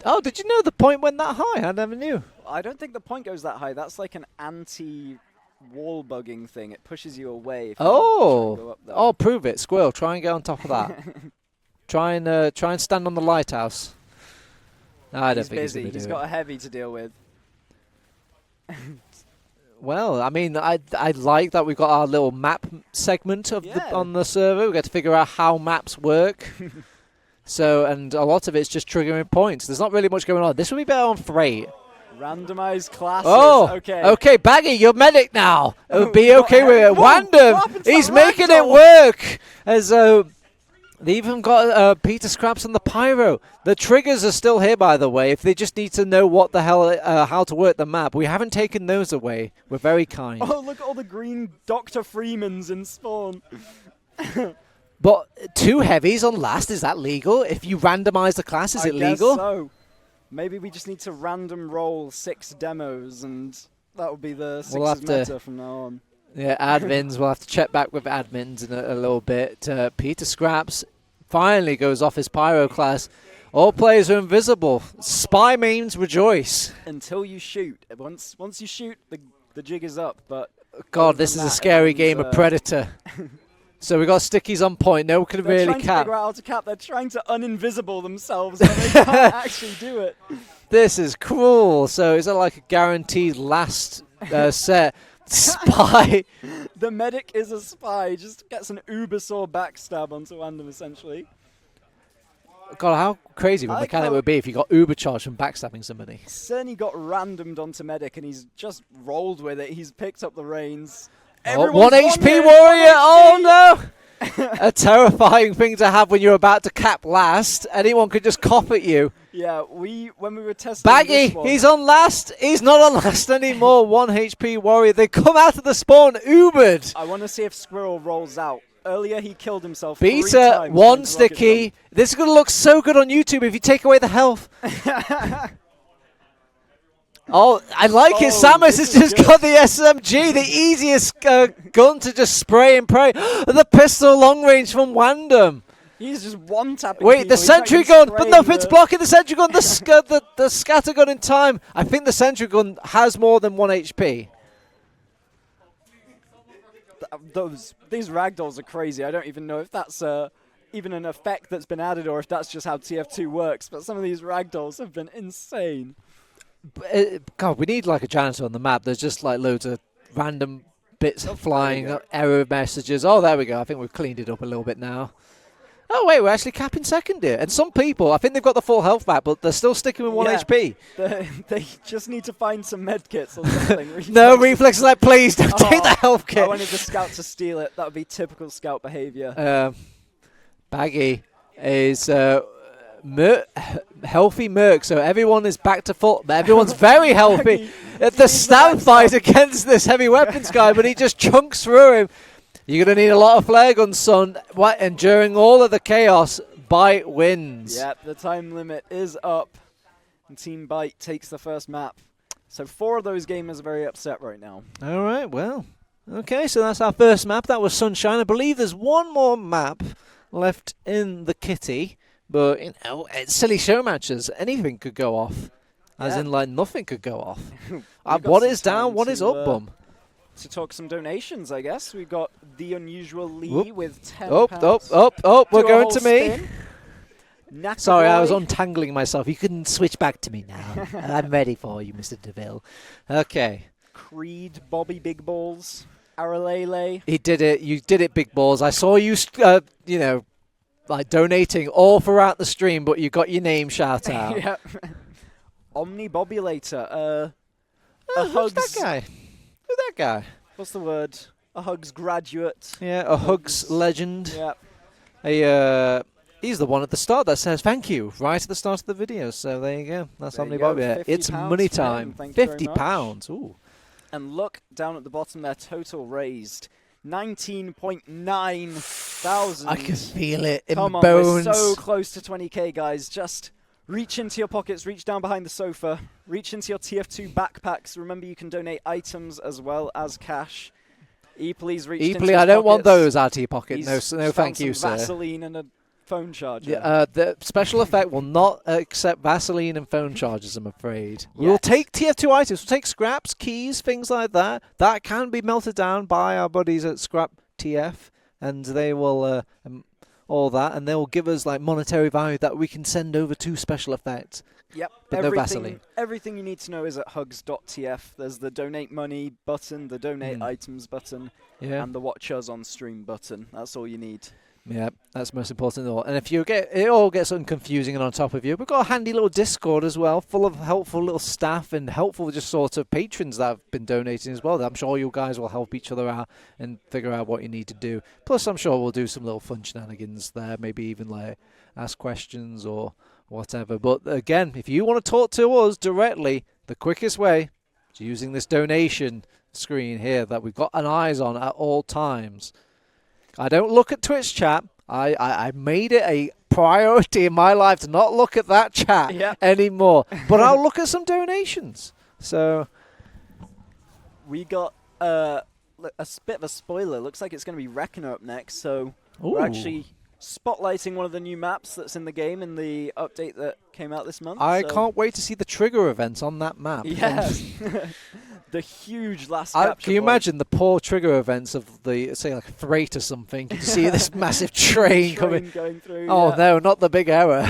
Oh, did you know the point went that high? I never knew. I don't think the point goes that high. That's like an anti-wall bugging thing. It pushes you away if you try and go up there. Oh, prove it. Squirrel, try and get on top of that. try and stand on the lighthouse. No, I don't think busy. he's He's got a heavy to deal with. Well, I mean, I like that we've got our little map segment of on the server. We get to figure out how maps work. And a lot of it's just triggering points. There's not really much going on. This would be better on Freight. Randomized classes. Oh, okay, Baggy, you're medic now. It would be okay with it. Wandom, he's making it work. As they even got Peter Scraps on the pyro. The triggers are still here, by the way. If they just need to know what the hell, how to work the map, we haven't taken those away. We're very kind. Oh, look at all the green Dr. Freemans in spawn. But 2 heavies on last, is that legal? If you randomize the class, is it legal? I guess so. Maybe we just need to random roll 6 demos, and that will be the 6's meta from now on. Yeah, admins. We'll have to check back with admins in a little bit. Peter Scraps finally goes off his pyro class. All players are invisible. Spy means rejoice. Until you shoot. Once you shoot, the jig is up. But God, this is a scary game of Predator. So we got stickies on point. No one can really cap. They're trying to figure out how to cap. They're trying to uninvisible themselves, but they can't actually do it. This is cruel. So is that like a guaranteed last set? Spy. The medic is a spy. Just gets an Ubersaw backstab onto Wandom, essentially. God, how crazy would mechanic would be if you got Uber charged from backstabbing somebody? Cerny got randomed onto medic, and he's just rolled with it. He's picked up the reins. Oh, 1 HP warrior! Oh no! A terrifying thing to have when you're about to cap last. Anyone could just cop at you. Yeah, when we were testing Baggy, he's on last. He's not on last anymore. 1 HP warrior. They come out of the spawn Ubered. I want to see if Squirrel rolls out. Earlier he killed himself. Beta, 1 sticky. This is going to look so good on YouTube if you take away the health. Oh, I like it. Samus has just got the SMG, the easiest gun to just spray and pray. The pistol long range from Wandom. He's just one-tapping. Wait, the sentry gun, but no, it's blocking the sentry gun. The scatter gun in time. I think the sentry gun has more than 1 HP. These ragdolls are crazy. I don't even know if that's even an effect that's been added or if that's just how TF2 works. But some of these ragdolls have been insane. God, we need like a janitor on the map. There's just like loads of random bits flying, error messages. Oh, there we go. I think we've cleaned it up a little bit now. Oh, wait, we're actually capping second here. And some people, I think they've got the full health back, but they're still sticking with 1 HP. They just need to find some med kits or something. No, Reflex is like, please don't take the health kit. I wanted the scout to steal it. That would be typical scout behavior. Baggy is healthy Merc, so everyone is back to full. Everyone's very healthy. The stand fight against this heavy weapons guy, but he just chunks through him. You're going to need a lot of flare guns, son. And during all of the chaos, Byte wins. Yep, the time limit is up. And Team Byte takes the first map. So 4 of those gamers are very upset right now. All right, well. Okay, so that's our first map. That was Sunshine. I believe there's one more map left in the kitty. But, you know, it's silly show matches. Anything could go off. As in, like, nothing could go off. What is down? What is up, bum? To talk some donations, I guess. We've got The Unusual Lee with £10. We're going to me. Sorry, I was Boy. untangling myself. You can switch back to me now. I'm ready for you, Mr. DeVille. Okay. Creed, Bobby Big Balls, Aralele. He did it. You did it, Big Balls. I saw you, you know, like donating all throughout the stream, but you got your name shout out. Yep. Omnibobulator. Who's that guy? Who's that guy? What's the word? A Hugs graduate. Yeah, a Hugs legend. Yeah. He's the one at the start that says thank you right at the start of the video. So there you go. That's Omnibobulator. It's money time. £50. Ooh. And look down at the bottom there. Total raised 19.9 thousand. I can feel it in my bones. We're so close to 20k, guys. Just reach into your pockets, reach down behind the sofa, reach into your TF2 backpacks. Remember, you can donate items as well as cash. Please reach into his I don't want pockets. those out of your pocket. No, thank you, sir. Vaseline and a phone charger. Yeah, the special effect will not accept Vaseline and phone chargers, I'm afraid. We'll take TF2 items. We'll take scraps, keys, things like that. That can be melted down by our buddies at Scrap TF, and they will all that, and they will give us like monetary value that we can send over to special effects. Yep. But no Vaseline. Everything you need to know is at Hugs.tf. There's the donate money button, the donate items button, and the watch us on stream button. That's all you need. Yeah, that's most important of all. And if you it all gets confusing and on top of you, we've got a handy little Discord as well, full of helpful little staff and helpful just sort of patrons that have been donating as well. I'm sure you guys will help each other out and figure out what you need to do. Plus, I'm sure we'll do some little fun shenanigans there, maybe even like ask questions or whatever. But again, if you want to talk to us directly, the quickest way is using this donation screen here that we've got an eyes on at all times. I don't look at Twitch chat. I made it a priority in my life to not look at that chat anymore. But I'll look at some donations. So we got a bit of a spoiler. Looks like it's going to be Reckoner up next. So we're actually spotlighting one of the new maps that's in the game in the update that came out this month. I can't wait to see the trigger events on that map. Yes. The huge last capture Can you imagine the poor trigger events of the, say, like a freight or something? You see this massive train coming. Going through, oh, no, not the big error.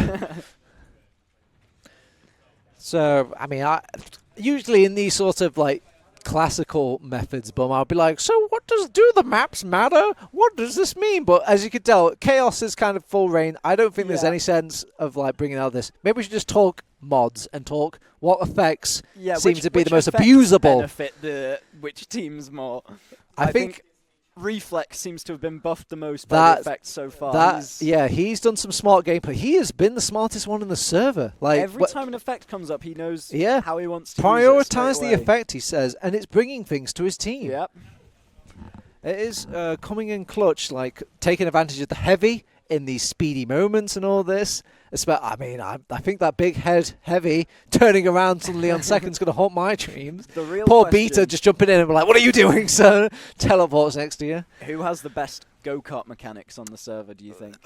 So, I mean, usually in these sort of, like, classical methods, I'll be like, so do the maps matter? What does this mean? But as you can tell, Chaos is kind of full reign. I don't think there's any sense of, like, bringing out this. Maybe we should just talk mods and talk what effects seem to be the most abusable. Benefit which teams more? I think Reflex seems to have been buffed the most by the effects so far. He's done some smart gameplay. He has been the smartest one in the server. Like every time an effect comes up, he knows how he wants to prioritize the effect, he says, and it's bringing things to his team. Yep. It is coming in clutch, like taking advantage of the heavy in these speedy moments and all this. I mean, I think that big head heavy turning around suddenly on second's going to haunt my dreams. The real Poor question, Beta just jumping in and be like, what are you doing, sir? Teleports next to you. Who has the best go-kart mechanics on the server, do you think?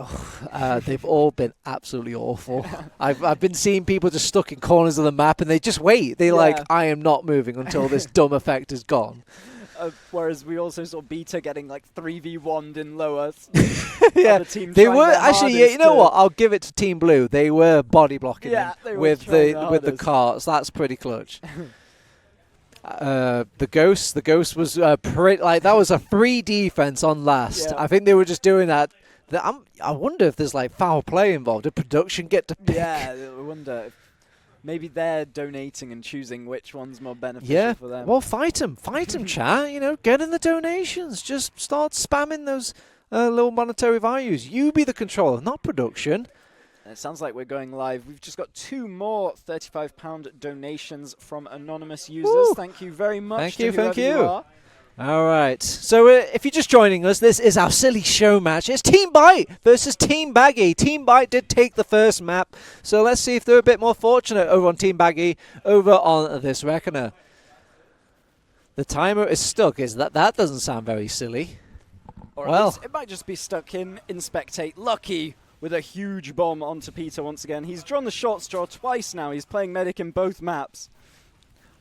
They've all been absolutely awful. I've been seeing people just stuck in corners of the map and they just wait. They're like, I am not moving until this dumb effect is gone. Whereas we also saw Beta getting like 3v1'd in lower. Yeah, the they were actually. Yeah, you know what? I'll give it to Team Blue. They were body blocking him with the carts. That's pretty clutch. The ghost was pretty like that was a free defense on last. Yeah. I think they were just doing that. I wonder if there's like foul play involved. Did production get to pick? Yeah, I wonder if maybe they're donating and choosing which one's more beneficial for them. Well, fight them, chat. You know, get in the donations. Just start spamming those little monetary values. You be the controller, not production. It sounds like we're going live. We've just got 2 more £35 donations from anonymous users. Ooh. Thank you very much. Thank you. You are. All right. So if you're just joining us, this is our silly show match. It's Team Bite versus Team Baggy. Team Bite did take the first map, so let's see if they're a bit more fortunate over on Team Baggy over on this Reckoner. The timer is stuck. That doesn't sound very silly. Or at least it might just be stuck in Inspectate. Lucky with a huge bomb onto Peter once again. He's drawn the short straw twice now. He's playing Medic in both maps.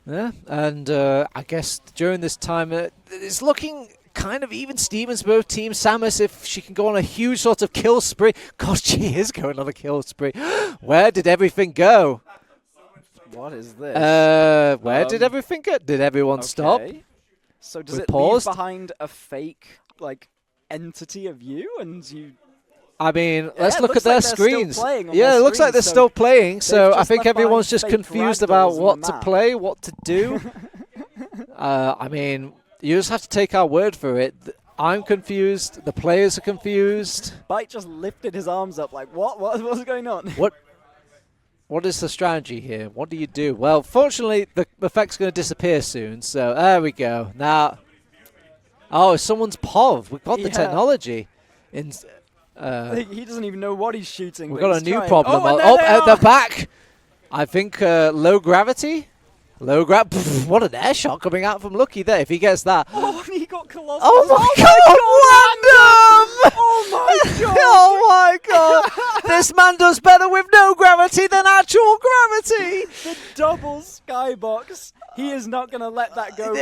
Yeah, and I guess during this time, it's looking kind of even Stevens, both teams. Samus, if she can go on a huge sort of kill spree. God, she is going on a kill spree. Where did everything go? What is this? Where did everything go? Did everyone stop? So does it paused? leave behind a fake, like, entity of you? And you... I mean, let's look at their screens. Yeah, it looks like they're still playing, so I think everyone's just fake confused about what ragdolls to on the play, what to do. I mean, you just have to take our word for it. I'm confused. The players are confused. Bite just lifted his arms up like, what's going on? What is the strategy here? What do you do? Well, fortunately, the effect's going to disappear soon, so there we go. Now, someone's POV. We've got the technology. He doesn't even know what he's shooting. We've got a new problem. At the back. I think low gravity. What an air shot coming out from Lucky there. If he gets that. Oh, he got colossal. Oh my God, random! Oh my God! Oh my God! This man does better with no gravity than actual gravity. The double skybox. He is not going to let that go.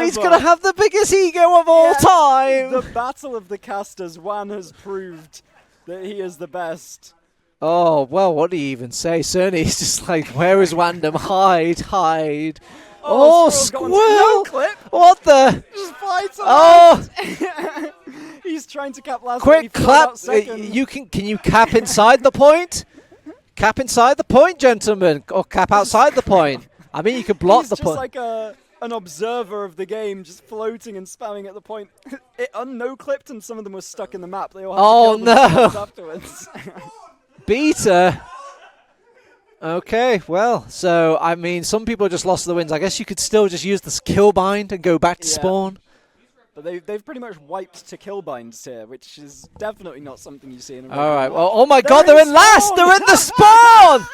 He's going to have the biggest ego of all time. The battle of the casters. Wan has proved that he is the best. Oh, well, what do you even say? Cerny's just like, where is Wandom? Hide. Oh, Squirrel! No clip. What the? Just flies Oh! He's trying to cap last. Quick clap. Can you cap inside the point? Cap inside the point, gentlemen. Or cap outside the point. I mean, you can block the point. He's just like an observer of the game, just floating and spamming at the point. It no-clipped, and some of them were stuck in the map. They all had to kill themselves afterwards. Beta. Okay, well, so, I mean, some people just lost the wins. I guess you could still just use this kill bind and go back to spawn. But they've pretty much wiped to kill binds here, which is definitely not something you see in a All right, well, oh my God, they're in last! They're in the spawn!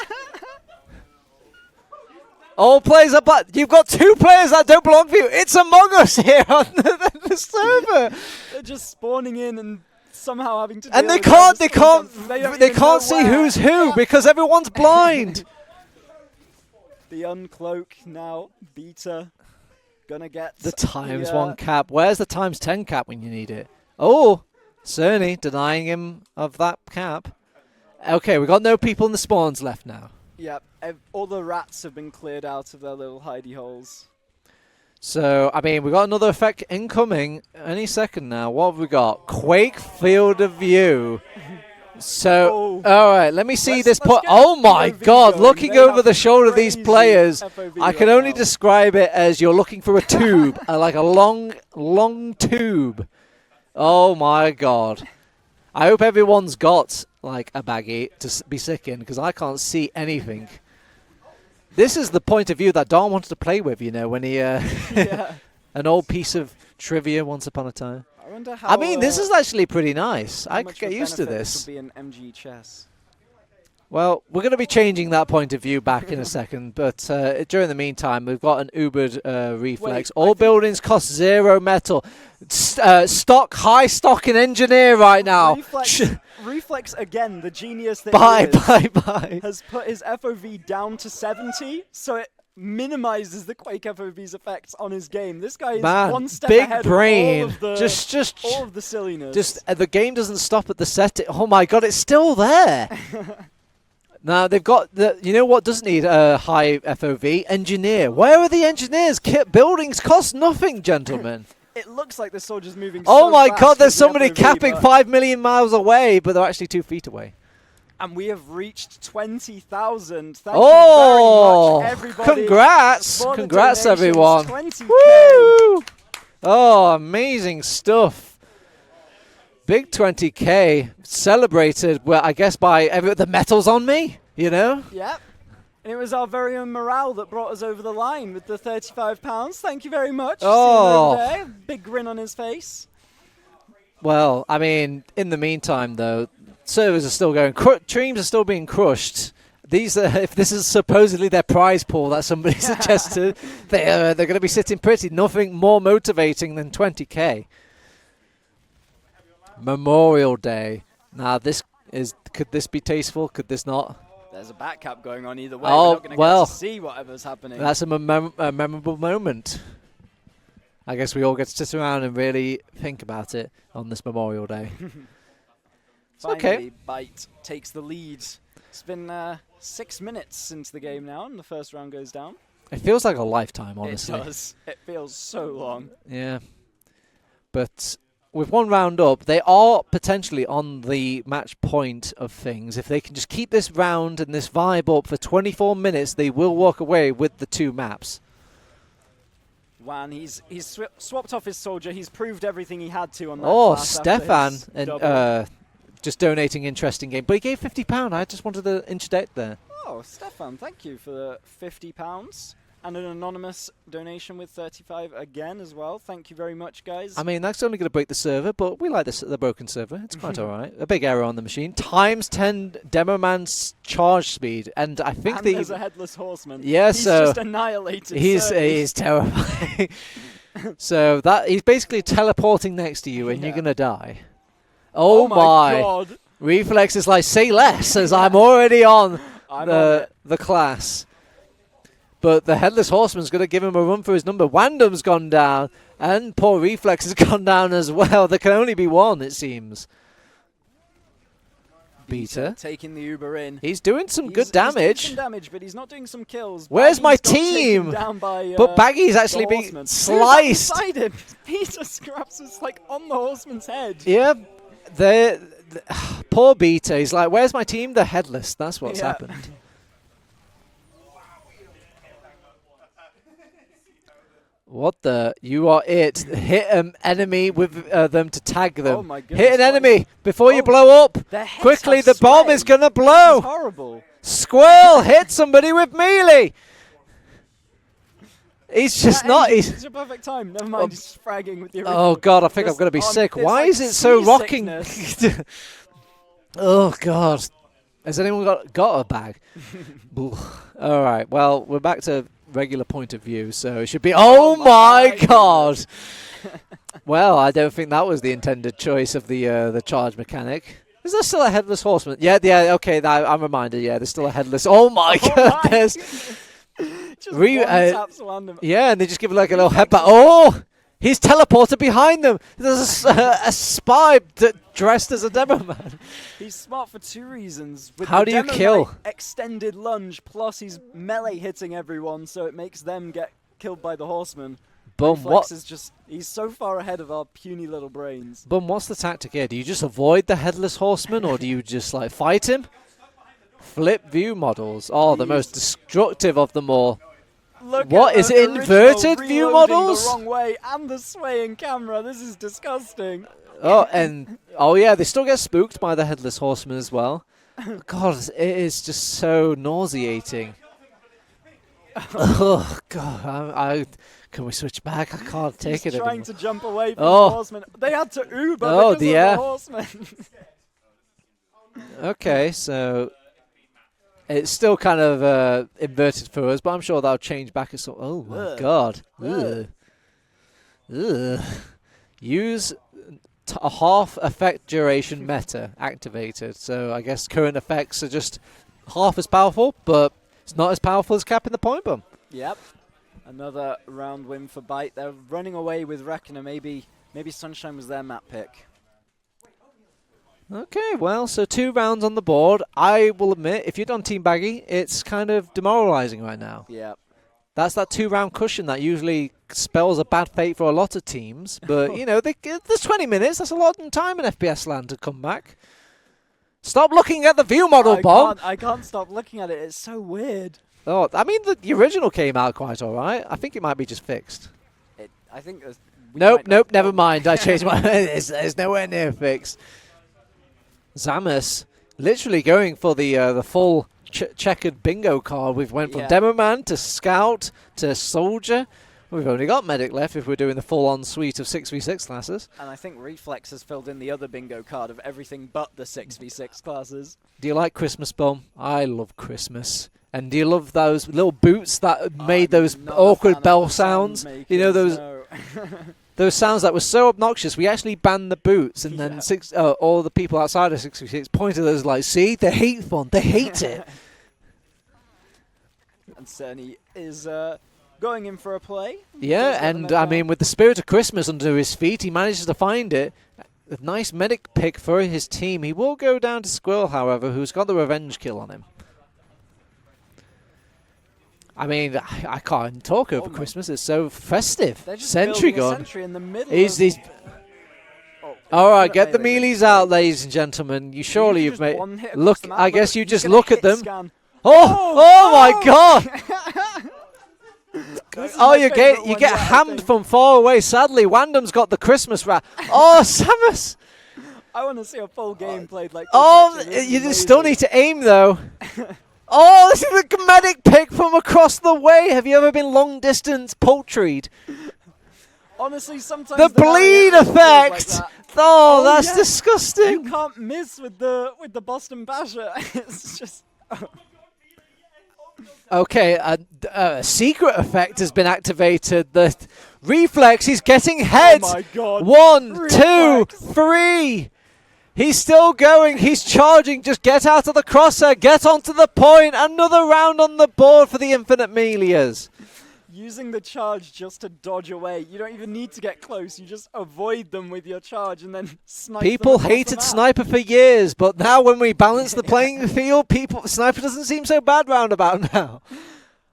All players are but you've got 2 players that don't belong to you. It's Among Us here on the server. They're just spawning in and somehow having to. And they can't see who's who because everyone's blind. The uncloak now. Beta gonna get the ×1 cap. Where's the ×10 cap when you need it? Oh, Cerny denying him of that cap. Okay, we got no people in the spawns left now. Yeah, all the rats have been cleared out of their little hidey holes. So, I mean, we got another effect incoming any second now. What have we got? Quake Field of View. So, all right, let me see this point. Oh my God, looking over the shoulder of these players, I can only describe it as you're looking for a tube, like a long tube. Oh my God. I hope everyone's got like a baggie to be sick in because I can't see anything. This is the point of view that Don wanted to play with, you know, when he an old piece of trivia once upon a time. I wonder how. I mean, this is actually pretty nice. I could much get of a used to benefit this. Would be an MG chess. Well, we're going to be changing that point of view back in a second, but during the meantime, we've got an Ubered reflex. Wait, All buildings cost 0 metal. High stock in engineer right now. Reflex again, the genius that Bye. has put his FOV down to 70, so it minimizes the Quake FOV's effects on his game. This guy is one step big ahead brain. of all of the all of the silliness. The game doesn't stop at the setting. Oh my god, it's still there. Now they've got you know what doesn't need a high FOV? Engineer. Where are the engineers? Buildings cost nothing, gentlemen. It looks like the soldier's moving. Oh so my fast god, there's with the somebody FOV, capping 5 million miles away, but they're actually 2 feet away. And we have reached 20,000. Thank you very much, everybody. Congrats, everyone. 20K. Woo! Oh, amazing stuff. Big 20K celebrated, well, I guess by the metals on me, you know? Yep. And it was our very own Morale that brought us over the line with the £35. Thank you very much. Oh. See him over there. Big grin on his face. Well, I mean, in the meantime, though, servers are still going. Streams are still being crushed. If this is supposedly their prize pool that somebody suggested, they're going to be sitting pretty. Nothing more motivating than 20K. Memorial Day. Now, could this be tasteful? Could this not? There's a back cap going on either way. Oh, We're not going to get to see whatever's happening. That's a memorable moment. I guess we all get to sit around and really think about it on this Memorial Day. Finally, okay. Byte takes the lead. It's been 6 minutes into the game now, and the first round goes down. It feels like a lifetime, honestly. It does. It feels so long. Yeah. But with one round up, they are potentially on the match point of things. If they can just keep this round and this vibe up for 24 minutes, they will walk away with the 2 maps. Wan, he's swapped off his soldier. He's proved everything he had to on that. Oh, class Stefan, and just donating interesting game. But he gave £50. I just wanted to interject there. Oh, Stefan, thank you for the £50. And an anonymous donation with 35 again as well. Thank you very much, guys. I mean, that's only going to break the server, but we like the broken server. It's quite all right. A big error on the machine. ×10 demo man's charge speed. And I think there's a headless horseman. Yeah, he's just annihilated. He's terrifying. So he's basically teleporting next to you and you're going to die. Oh my God. Reflex is like, say less, as I'm already on the class. But the Headless Horseman's going to give him a run for his number. Wandum's gone down, and poor Reflex has gone down as well. There can only be one, it seems. Beta taking the Uber in. He's doing some good damage. He's doing some damage, but he's not doing some kills. Where's my team? But Baggy's actually being sliced. Who's him? Beta Scraps is like on the Horseman's head. Yeah, poor Beta. He's like, where's my team? They're headless. That's what's happened. What the? You are it. Hit an enemy with them to tag them. Oh my goodness. Hit an enemy before you blow up. Quickly, the bomb is going to blow. This is horrible. Squirrel, hit somebody with melee. He's just not. It's a perfect time. Never mind. He's fragging with the original. Oh God, I think I'm going to be sick. Why is it so rocking? Oh God. Has anyone got a bag? All right. Well, we're back to regular point of view, so it should be. Oh my God! Well, I don't think that was the intended choice of the charge mechanic. Is there still a headless horseman? Yeah. Okay, I'm reminded. Yeah, there's still a headless. Oh my God! There's. Yeah, and they just give it like a little headbutt. Oh! He's teleported behind them. There's a spy dressed as a demo man. He's smart for 2 reasons. With How do you kill? Extended lunge, plus he's melee hitting everyone, so it makes them get killed by the horseman. Bum, what? He's so far ahead of our puny little brains. Bum, what's the tactic here? Do you just avoid the headless horseman, or do you just like fight him? Flip view models. Oh, the most destructive of them all. What is it? Inverted view models? The wrong way and the swaying camera. This is disgusting. Oh, and yeah, they still get spooked by the headless horseman as well. God, it is just so nauseating. Oh God, I Can we switch back? I can't take He's it trying anymore. to jump away from Oh. the horseman. They had to Uber Oh, because yeah. of the horseman. Okay, so it's still kind of inverted for us, but I'm sure that'll change back at some. Oh my Ugh. god! Ugh. Ugh. Use a half effect duration meta activated. So I guess current effects are just half as powerful, but it's not as powerful as capping the point bomb. Yep. Another round win for Byte. They're running away with Reckoner. Maybe Sunshine was their map pick. Okay, well, so 2 rounds on the board. I will admit, if you're on Team Baggy, it's kind of demoralizing right now. Yep. That's that 2-round cushion that usually spells a bad fate for a lot of teams. But, you know, there's 20 minutes. That's a lot of time in FPS land to come back. Stop looking at the view model, Bomb. I can't stop looking at it. It's so weird. Oh, I mean, the original came out quite all right. I think it might be just fixed. I think there's... Nope, never mind. I changed my... It's nowhere near fixed. Zamus literally going for the full checkered bingo card. We've went from Demo Man to Scout to Soldier. We've only got Medic left if we're doing the full-on suite of 6v6 classes. And I think Reflex has filled in the other bingo card of everything but the 6v6 classes. Do you like Christmas, Bum? I love Christmas. And do you love those little boots that made those awkward bell sounds? You know, those those sounds that were so obnoxious, we actually banned the boots, and then all the people outside of 6v6 pointed at us like, see, they hate fun, they hate it. And Cerny is going in for a play. Yeah, and I mean, with the spirit of Christmas under his feet, he manages to find it. A nice medic pick for his team. He will go down to Squirrel, however, who's got the revenge kill on him. I mean, I can't talk over Christmas. It's so festive. Sentry gun. Sentry in the middle All right, get the meelees out, ladies and gentlemen. You've made. Look, I guess you just look at them. Oh my God! Oh, you get hammed from far away. Sadly, Wandham's got the Christmas wrap. Oh, Samus! I want to see a full game played like this. Oh, you still need to aim though. Oh, this is a medic pick from across the way. Have you ever been long distance poultried? Honestly, sometimes the bleed effect. Like oh, that's disgusting. You can't miss with the Boston Basher. It's just. Okay, a secret effect has been activated. The reflex. He's getting heads. Oh my God. 1, Reflex. 2, 3. He's still going. He's charging. Just get out of the crosshair. Get onto the point. Another round on the board for the Infinite Melias. Using the charge just to dodge away. You don't even need to get close. You just avoid them with your charge and then snipe People them hated Sniper for years, but now when we balance the playing field, Sniper doesn't seem so bad roundabout now.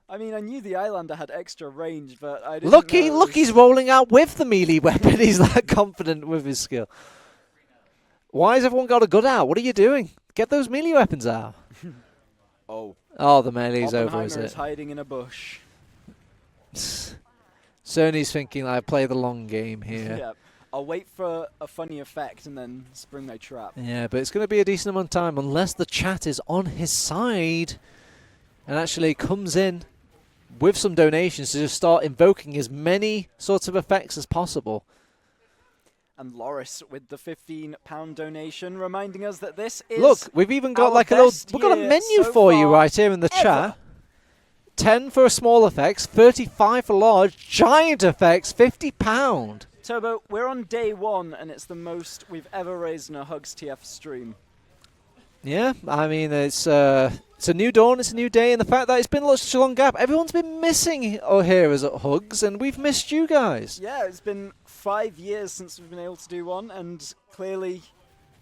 I mean, I knew the Islander had extra range, but I didn't Look, he's rolling out with the melee weapon. He's that confident with his skill. Why has everyone got a gun out? What are you doing? Get those melee weapons out. Oh, the melee's over, is it? is hiding in a bush. Cerny's thinking, I play the long game here. Yeah, I'll wait for a funny effect and then spring my trap. Yeah, but it's going to be a decent amount of time unless the chat is on his side and actually comes in with some donations to just start invoking as many sorts of effects as possible. And Loris with the £15 donation, reminding us that this is. Look, we've even got like we've got a menu for you right here in the chat. 10 for small effects, 35 for large, giant effects, £50. Turbo, we're on day 1, and it's the most we've ever raised in a Hugs.tf stream. Yeah, I mean, it's a new dawn, it's a new day, and the fact that it's been such a long gap, everyone's been missing here as at Hugs, and we've missed you guys. Yeah, it's been 5 years since we've been able to do one, and clearly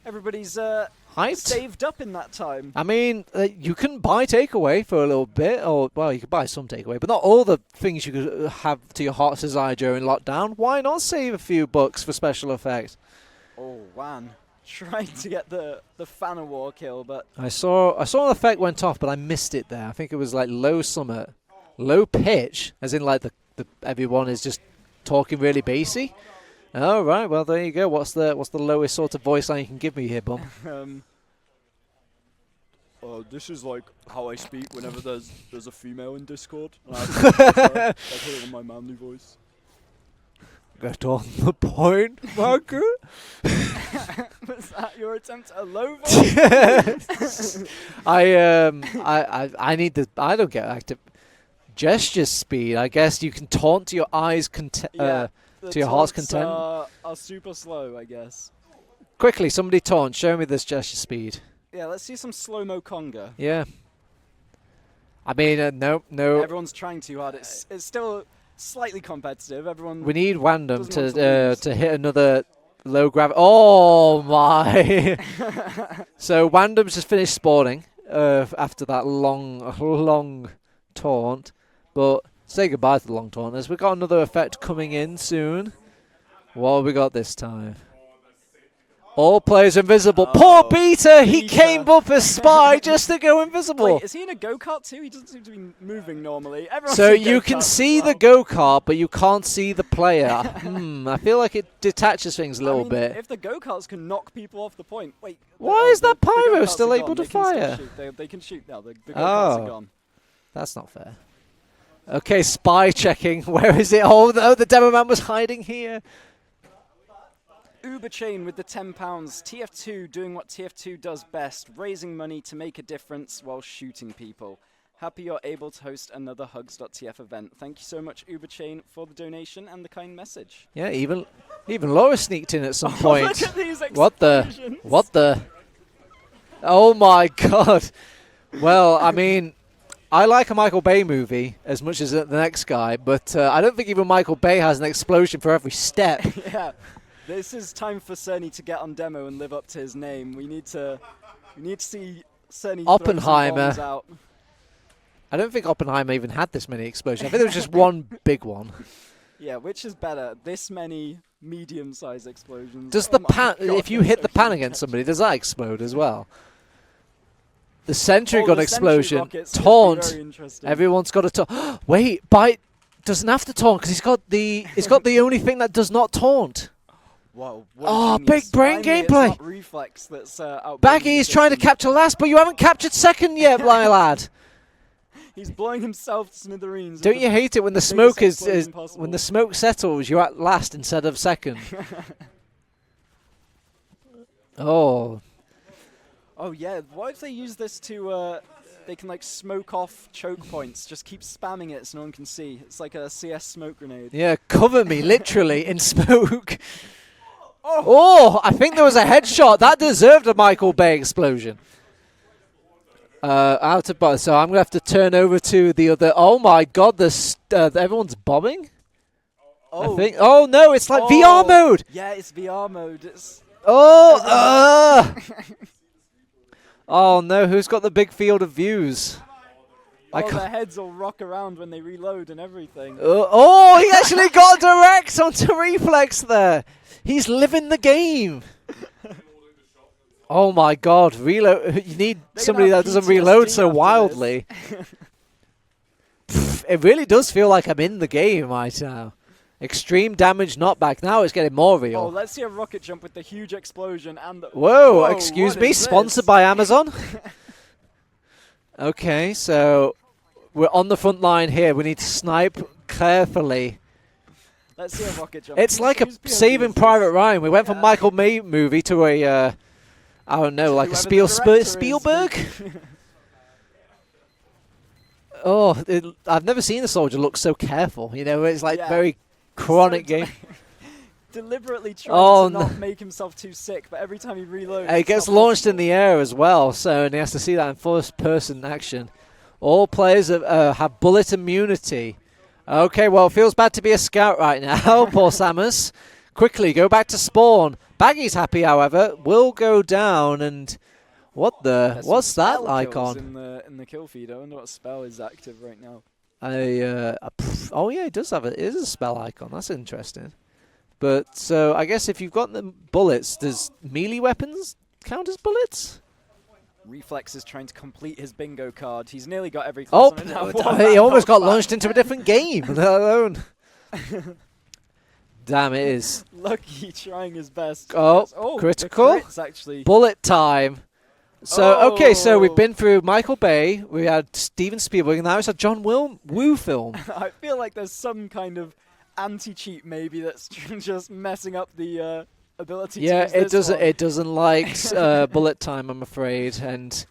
everybody's hyped. Saved up in that time. I mean, you can buy takeaway for a little bit, or, well, you could buy some takeaway, but not all the things you could have to your heart's desire during lockdown. Why not save a few bucks for special effects? Oh, Wan. Trying to get the Fan of War kill, but... I saw an effect went off, but I missed it there. I think it was like low summit, low pitch, as in like the everyone is just talking really bassy. Oh, right, well, there you go. What's the lowest sort of voice line you can give me here, Bum? This is like how I speak whenever there's a female in Discord. I put it on my manly voice. Get on the point, Margaret. Was that your attempt at a low voice? I need the. I don't get active gesture speed. I guess you can taunt to your eyes Yeah, to your heart's taunts content. Are super slow, I guess. Quickly, somebody taunt. Show me this gesture speed. Yeah, let's see some slow-mo conga. Yeah. I mean, no. Everyone's trying too hard. It's still slightly competitive. Everyone. We need Wandom doesn't want to lose. to hit another low gravity. Oh my! So Wandom's just finished spawning after that long taunt. But say goodbye to the long taunters. We've got another effect coming in soon. What have we got this time? All players invisible. Poor Peter! He came up as spy just to go invisible. Wait, is he in a go-kart too? He doesn't seem to be moving normally. Everyone's So in you go-karts can as see well. the go-kart, but you can't see the player. I feel like it detaches things a little bit. If the go-karts can knock people off the point, wait. Why is that pyro go-karts still are able gone. to fire? They can shoot now. The go-karts are gone. That's not fair. Okay, spy checking. Where is it? Oh, no, the demo man was hiding here. Uber Chain with the £10. TF2 doing what TF2 does best, raising money to make a difference while shooting people. Happy you're able to host another Hugs.tf event. Thank you so much, Uber Chain, for the donation and the kind message. Yeah, even Laura sneaked in at some point. Look at these What the? Oh my god. Well, I mean, I like a Michael Bay movie as much as the next guy, but I don't think even Michael Bay has an explosion for every step. Yeah. This is time for Cerny to get on demo and live up to his name. We need to see Cerny Oppenheimer. throw some bombs out. I don't think Oppenheimer even had this many explosions. I think there was just one big one. Yeah, which is better? This many medium-sized explosions. Does Oh the my pan, God, if you that's hit so the pan huge. against somebody, does that explode as well? The sentry Oh, gun the sentry explosion, rockets could be taunt. very interesting. Everyone's got to taunt. Wait, Bite doesn't have to taunt because he's got the only thing that does not taunt. Whoa, Oh, genius. big brain Finally, gameplay. It's not reflex that's outbraining Baggy is the trying to system. capture last, but you haven't captured second yet, my lad. He's blowing himself to smithereens. Don't with you hate it when the biggest smoke is explosion possible. when the smoke settles? You're at last instead of second. Oh, Oh yeah, what if they use this to? They can like smoke off choke points. Just keep spamming it so no one can see. It's like a CS smoke grenade. yeah, cover me literally in smoke. Oh, I think there was a headshot that deserved a Michael Bay explosion. Out of bottom, so I'm gonna have to turn over to the other. Oh my God, everyone's bombing. Oh, I think. Oh no, it's like VR mode. Yeah, it's VR mode. It's Oh no, who's got the big field of views? their heads will rock around when they reload and everything. Oh, he actually got direct onto reflex there. He's living the game. Oh my God, reload. You need somebody that doesn't reload so wildly. It really does feel like I'm in the game right now. Extreme damage knockback. Now it's getting more Oh, real. let's see a rocket jump with the huge explosion and the Whoa, excuse what me, is sponsored this? by Amazon. Okay, so we're on the front line here. We need to snipe carefully. Let's see a rocket jump. It's like a Whose POV Saving is Private this? Ryan. We went from Yeah. Michael May movie to a, I don't know, like a Whoever the director is. Spielberg. I've never seen a soldier look so careful. You know, it's like Yeah. very chronic So game. Deliberately trying to no. not make himself too sick, but every time he reloads, It it's gets not launched in possible. the air as well, so and he has to see that in first-person action. All players have bullet immunity. Okay, well, it feels bad to be a scout right now, poor Samus. Quickly, go back to spawn. Baggy's happy, however, will go down, and what's There's that some spell kills icon? in the kill feed? I wonder what spell is active right now. Oh yeah, it does have it is a spell icon. That's interesting. But so I guess if you've got the bullets, does melee weapons count as bullets? Reflex is trying to complete his bingo card. He's nearly got every Oh, class on it now. he almost got launched into a different game, let alone. Damn, it is. Lucky trying his best. Oh, the critical. crits, actually. Bullet time. So, okay, so we've Oh. been through Michael Bay, we had Steven Spielberg, and now it's a John Woo film. I feel like there's some kind of anti-cheat maybe that's just messing up the ability to Yeah, use this one. it doesn't like bullet time, I'm afraid, and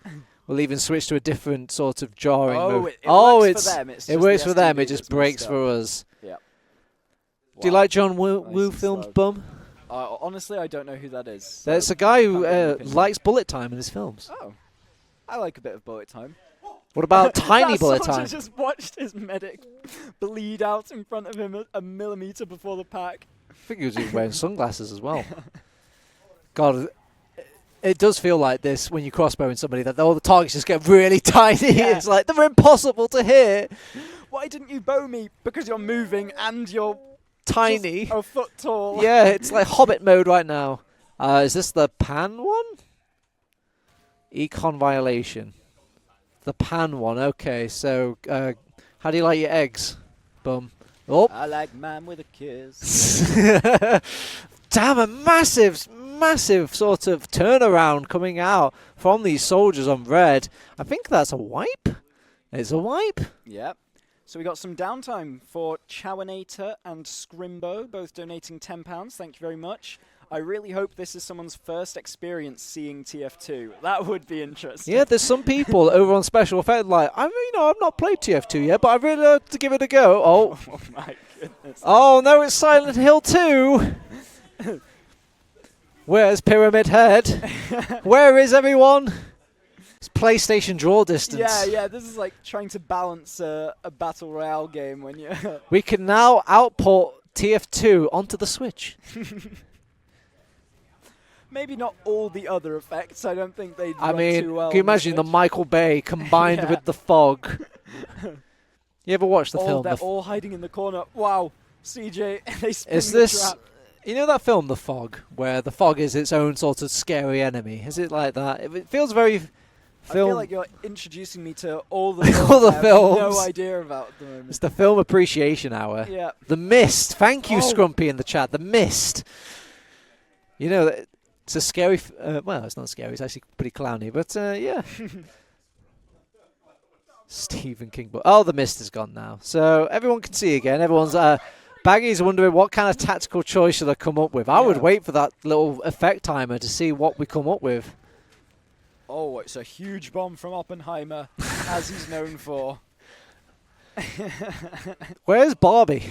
we'll even switch to a different sort of jarring mode. It works for them. It works for them. It STD just breaks for us. Yeah. Do you like John Woo Nice films, slow. Bum? Honestly, I don't know who that is. So There's a guy who can't give an opinion. likes bullet time in his films. Oh, I like a bit of bullet time. What about tiny That bullet soldier time? just watched his medic bleed out in front of him a millimeter before the pack. I think he was even wearing sunglasses as well. God, it does feel like this when you're crossbowing somebody, that all the targets just get really tiny. Yeah. It's like they're impossible to hit. Why didn't you bow me? Because you're moving and you're Tiny. just a foot tall. Yeah, it's like Hobbit mode right now. Is this the pan one? Econ violation. The pan one. Okay, so how do you like your eggs, Bum? Oh. I like mine with a kiss. Damn, a massive sort of turnaround coming out from these soldiers on red. I think that's a wipe. It's a wipe. Yep. So we got some downtime for Chowinator and Scrimbo, both donating £10. Thank you very much. I really hope this is someone's first experience seeing TF2. That would be interesting. Yeah, there's some people over on Special Effect like, I've not played TF2 yet, but I'd really like to give it a go. Oh, Oh my goodness. oh no, it's Silent Hill 2. Where's Pyramid Head? Where is everyone? It's PlayStation draw distance. Yeah, this is like trying to balance a Battle Royale game when you... We can now outport TF2 onto the Switch. Maybe not all the other effects. I don't think they'd I run mean, too well can you on the imagine the Switch. Michael Bay combined Yeah. with the fog? You ever watched the Oh, film? they're all hiding in the corner. Wow. CJ, they spin Is the this... trap. You know that film, The Fog, where the fog is its own sort of scary enemy? Is it like that? It feels very... I feel like you're introducing me to all the films All the I have films. no idea about at the moment. It's the Film Appreciation Hour. Yeah. The Mist. Thank you, Oh. Scrumpy, in the chat. The Mist. You know, it's a scary... well, it's not scary. It's actually pretty clowny. But, yeah. Stephen King. Oh, The Mist is gone now. So, everyone can see again. Everyone's... Baggy's wondering what kind of tactical choice should I come up with. I would wait for that little effect timer to see what we come up with. Oh, it's a huge bomb from Oppenheimer, as he's known for. Where's Barbie?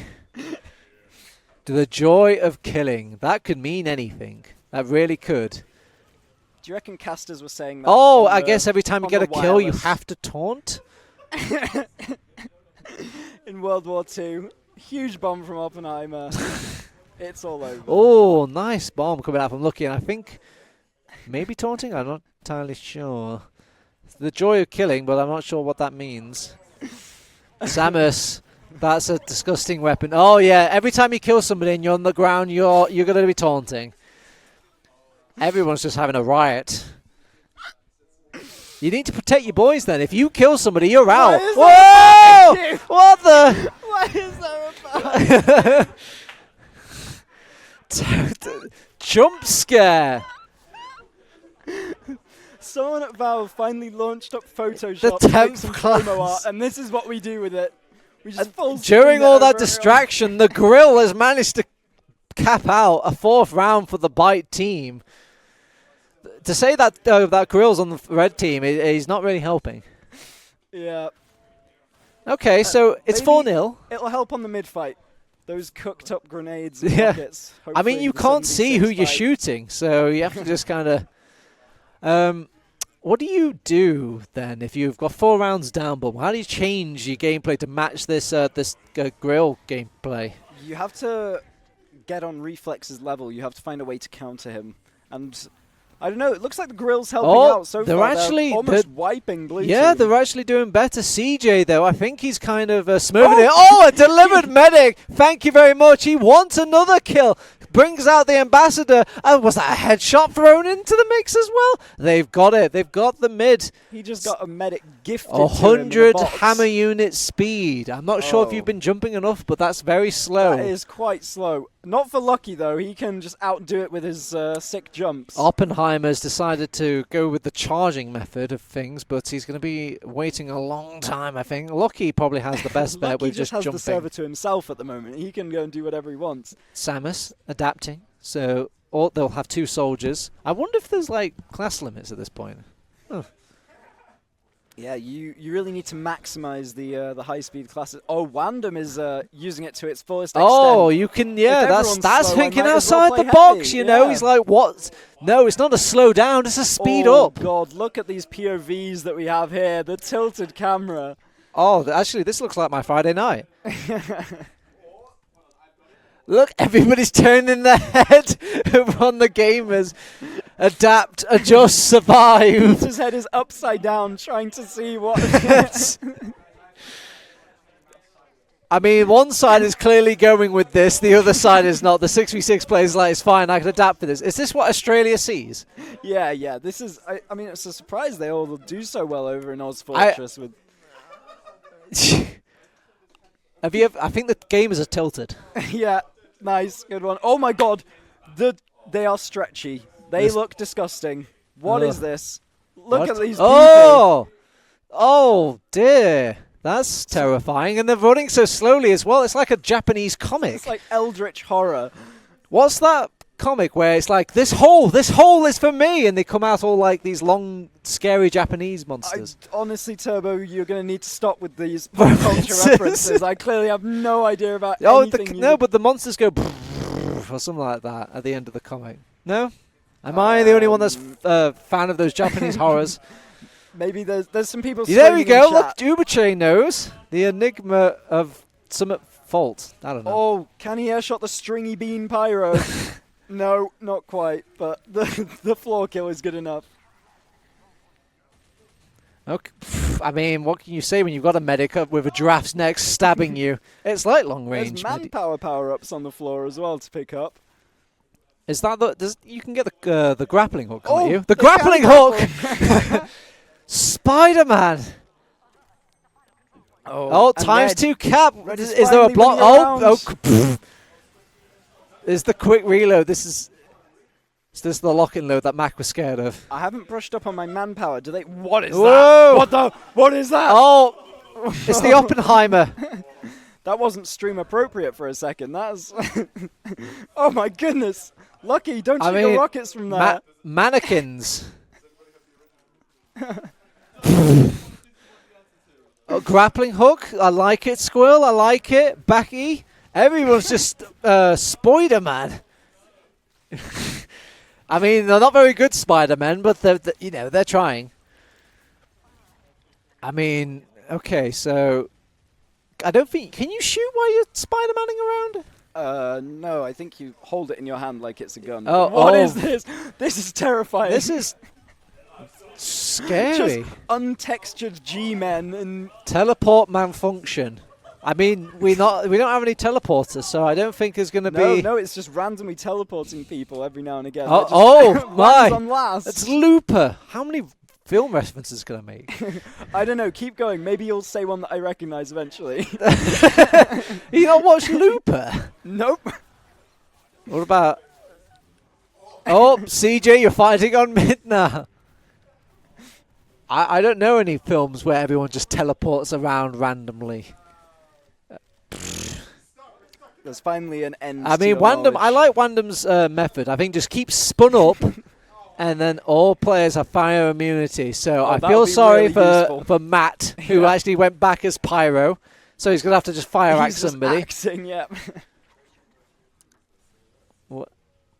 To the joy of killing. That could mean anything. That really could. Do you reckon casters were saying that? Oh, on I the- guess every time you on get a the kill, you wireless? have to taunt. In World War II, huge bomb from Oppenheimer. It's all over. Oh, nice bomb coming out from Lucky. And I think maybe taunting? I'm not entirely sure. It's the joy of killing, but I'm not sure what that means. Samus, that's a disgusting weapon. Oh, yeah, every time you kill somebody and you're on the ground, you're going to be taunting. Everyone's just having a riot. You need to protect your boys then. If you kill somebody, you're out. is Whoa! that What the? What is that about? Jump scare. Someone at Valve finally launched up Photoshop The to make temp some class. promo art, and this is what we do with it. We just full During screen all it that over everyone. distraction, the Grill has managed to cap out a 4th round for the Bite team. To say that that Grill's on the red team, he's not really helping. Yeah. Okay, so it's maybe 4-0. It'll help on the mid-fight. Those cooked up grenades and Yeah. rockets. I mean, hopefully you the can't see who 76 you're fight. shooting, so you have to just kind of... what do you do then if you've got 4 rounds down, Bum? How do you change your gameplay to match this Grill gameplay? You have to get on Reflex's level. You have to find a way to counter him. And I don't know. It looks like the Grill's helping out so they're far. actually- they're almost wiping Blue Yeah, Team. they're actually doing better. CJ, though, I think he's kind of smoothing it. Oh, a delivered medic. Thank you very much. He wants another kill. Brings out the ambassador. Was that a headshot thrown into the mix as well? They've got it. They've got the mid. He just got a medic gifted to him in a 100 box. hammer unit speed. I'm not sure if Oh. you've been jumping enough, but that's very slow. That is quite slow. Not for Lucky, though. He can just outdo it with his sick jumps. Oppenheimer's decided to go with the charging method of things, but he's going to be waiting a long time, I think. Lucky probably has the best bet with just has jumping. the server to himself at the moment. He can go and do whatever he wants. Samus adapting, so they'll have 2 soldiers. I wonder if there's, like, class limits at this point. Huh. Yeah, you really need to maximize the high-speed classes. Oh, Wandom is using it to its fullest extent. Oh, you can, yeah, that's slow, thinking might as well outside the play box, heavy, you know. yeah. He's like, what? No, it's not a slow down, it's a speed Oh, up. God, look at these POVs that we have here. The tilted camera. Oh, actually, this looks like my Friday night. Look, everybody's turning their head over on the gamers. Adapt, adjust, survive. His head is upside down, trying to see what. I mean, one side is clearly going with this, the other side is not. The 6v6 plays like, it's fine, I can adapt for this. Is this what Australia sees? Yeah. This is. I mean, it's a surprise they all do so well over in Oz Fortress. Have you ever, I think the gamers are tilted. Yeah, nice, good one. Oh my God, they are stretchy. They look disgusting. What is this? Look at these people. Oh dear. That's terrifying. And they're running so slowly as well. It's like a Japanese comic. It's like eldritch horror. What's that comic where it's like, this hole is for me, and they come out all like these long, scary Japanese monsters? Honestly, Turbo, you're going to need to stop with these pop culture references. I clearly have no idea about anything. No, but the monsters go or something like that at the end of the comic. No? Am I the only one that's fan of those Japanese horrors? Maybe there's some people. There we go. Look, Uberchain knows the enigma of Summit Fault. I don't know. Oh, can he airshot the stringy bean pyro? No, not quite. But the floor kill is good enough. Okay. I mean, what can you say when you've got a medic up with a giraffe's neck stabbing you? It's like long range. There's manpower power-ups on the floor as well to pick up. Is that you can get the grappling hook, can't you? The grappling hook! Spider-Man! Oh, times 2 cap. Is there a block? Is the quick reload. Is this the lock-in load that Mac was scared of? I haven't brushed up on my manpower. What is Whoa. that? What is that? Oh, it's the Oppenheimer. That wasn't stream appropriate for a second. That's oh my goodness. Lucky, don't shoot your rockets from there. Mannequins. Grappling hook. I like it. Squirrel. I like it. Backy. Everyone's just Spider-Man. I mean, they're not very good Spider-Men, but they're trying. I mean, okay, so I don't think. Can you shoot while you're Spider-Manning around? No, I think you hold it in your hand like it's a gun. What is this? This is terrifying. This is scary. Just untextured G-men and teleport malfunction. I mean, we don't have any teleporters, so I don't think there's going to be. No, it's just randomly teleporting people every now and again. Oh my! On last. It's Looper. How many film references can I make? I don't know. Keep going. Maybe you'll say one that I recognize eventually. You not watch Looper? Nope. What about? Oh, CJ, you're fighting on mid now. I don't know any films where everyone just teleports around randomly. There's finally an end. I mean, I like Wandam's method. I think just keep spun up, and then all players have fire immunity. So I feel sorry for Matt, who actually went back as Pyro. So he's going to have to just fire axe somebody. Axing, yeah.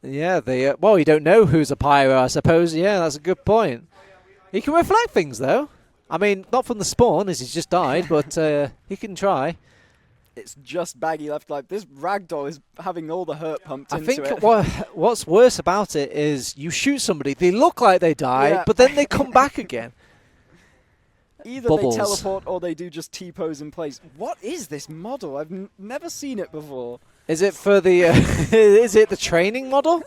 Yeah, well, you don't know who's a Pyro, I suppose. Yeah, that's a good point. He can reflect things, though. I mean, not from the spawn, as he's just died, but he can try. It's just Baggy left alive. This ragdoll is having all the hurt pumped into it. I think what's worse about it is you shoot somebody, they look like they died, but then they come back again. Either they teleport or they do just T-pose in place. What is this model? I've never seen it before. Is it for the is it the training model?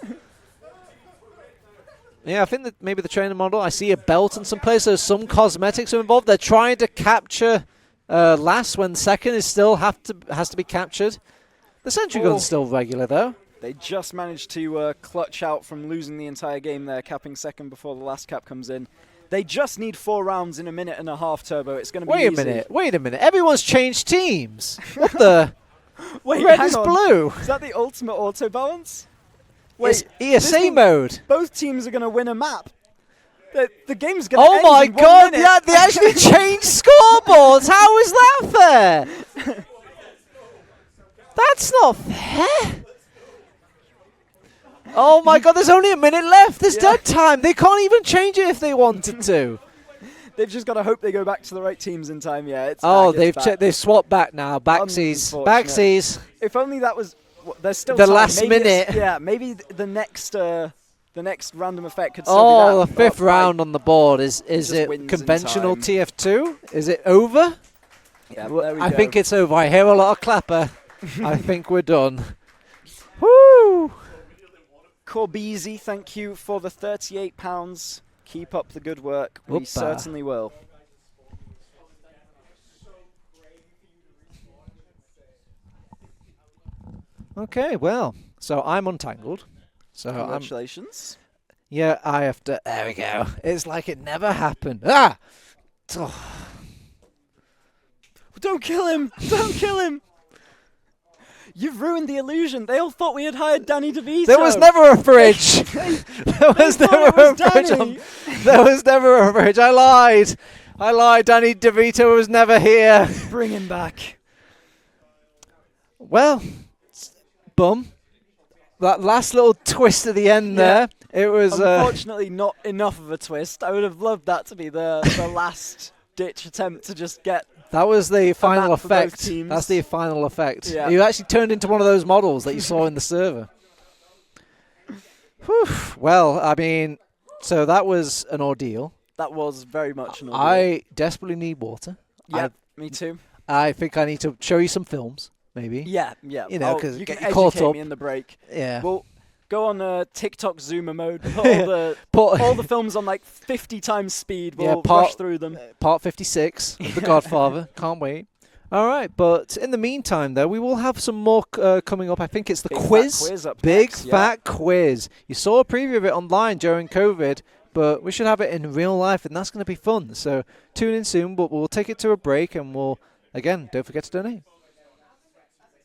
Yeah, I think that maybe the training model. I see a belt in some places. Some cosmetics are involved. They're trying to capture last when second is still has to be captured. The sentry gun's still regular though. They just managed to clutch out from losing the entire game there, capping second before the last cap comes in. They just need 4 rounds in a minute and a half, Turbo. It's going to be easy. Wait a minute. Everyone's changed teams. What the? Wait, red hang is on. blue. Is that the ultimate auto balance? Wait, it's ESA mode. Both teams are going to win a map. The game's going to end Oh my in 1 god, minute. yeah, they actually changed scoreboards. How is that fair? That's not fair. Oh my god, there's only a minute left. There's dead time. They can't even change it if they wanted to. They've just got to hope they go back to the right teams in time. Yeah. They've swapped back now. Backsies. Backsies. If only that was. There's still the time. last maybe minute. Yeah, maybe the next random effect could still be that. The fifth round on the board. Is it wins in conventional time. TF2? Is it over? Yeah, there we I go. think it's over. I hear a lot of clapper. I think we're done. Woo! Corbisi, thank you for the £38. Keep up the good work. We Whoopa. certainly will. Okay, well, so I'm untangled. So Congratulations. I have to. There we go. It's like it never happened. Ah! Oh. Don't kill him! Don't kill him! You've ruined the illusion. They all thought we had hired Danny DeVito. There was never a fridge. There was never a fridge. There was never a fridge. I lied. Danny DeVito was never here. Bring him back. Well, bum. That last little twist at the end there. It was unfortunately not enough of a twist. I would have loved that to be the last ditch attempt to just get. That was the final effect. Teams. That's the final effect. Yeah. You actually turned into one of those models that you saw in the server. Whew. Well, I mean, so that was an ordeal. That was very much an ordeal. I desperately need water. Yeah, me too. I think I need to show you some films, maybe. Yeah. You know, because you get can you caught educate up. me in the break. Yeah. Well, go on TikTok Zoomer mode. Put all the films on like 50 times speed. We'll rush through them. Part 56 of The Godfather. Can't wait. All right, but in the meantime, though, we will have some more coming up. I think it's the quiz. Big fat quiz. You saw a preview of it online during COVID, but we should have it in real life, and that's going to be fun. So tune in soon, but we'll take it to a break, and again, don't forget to donate.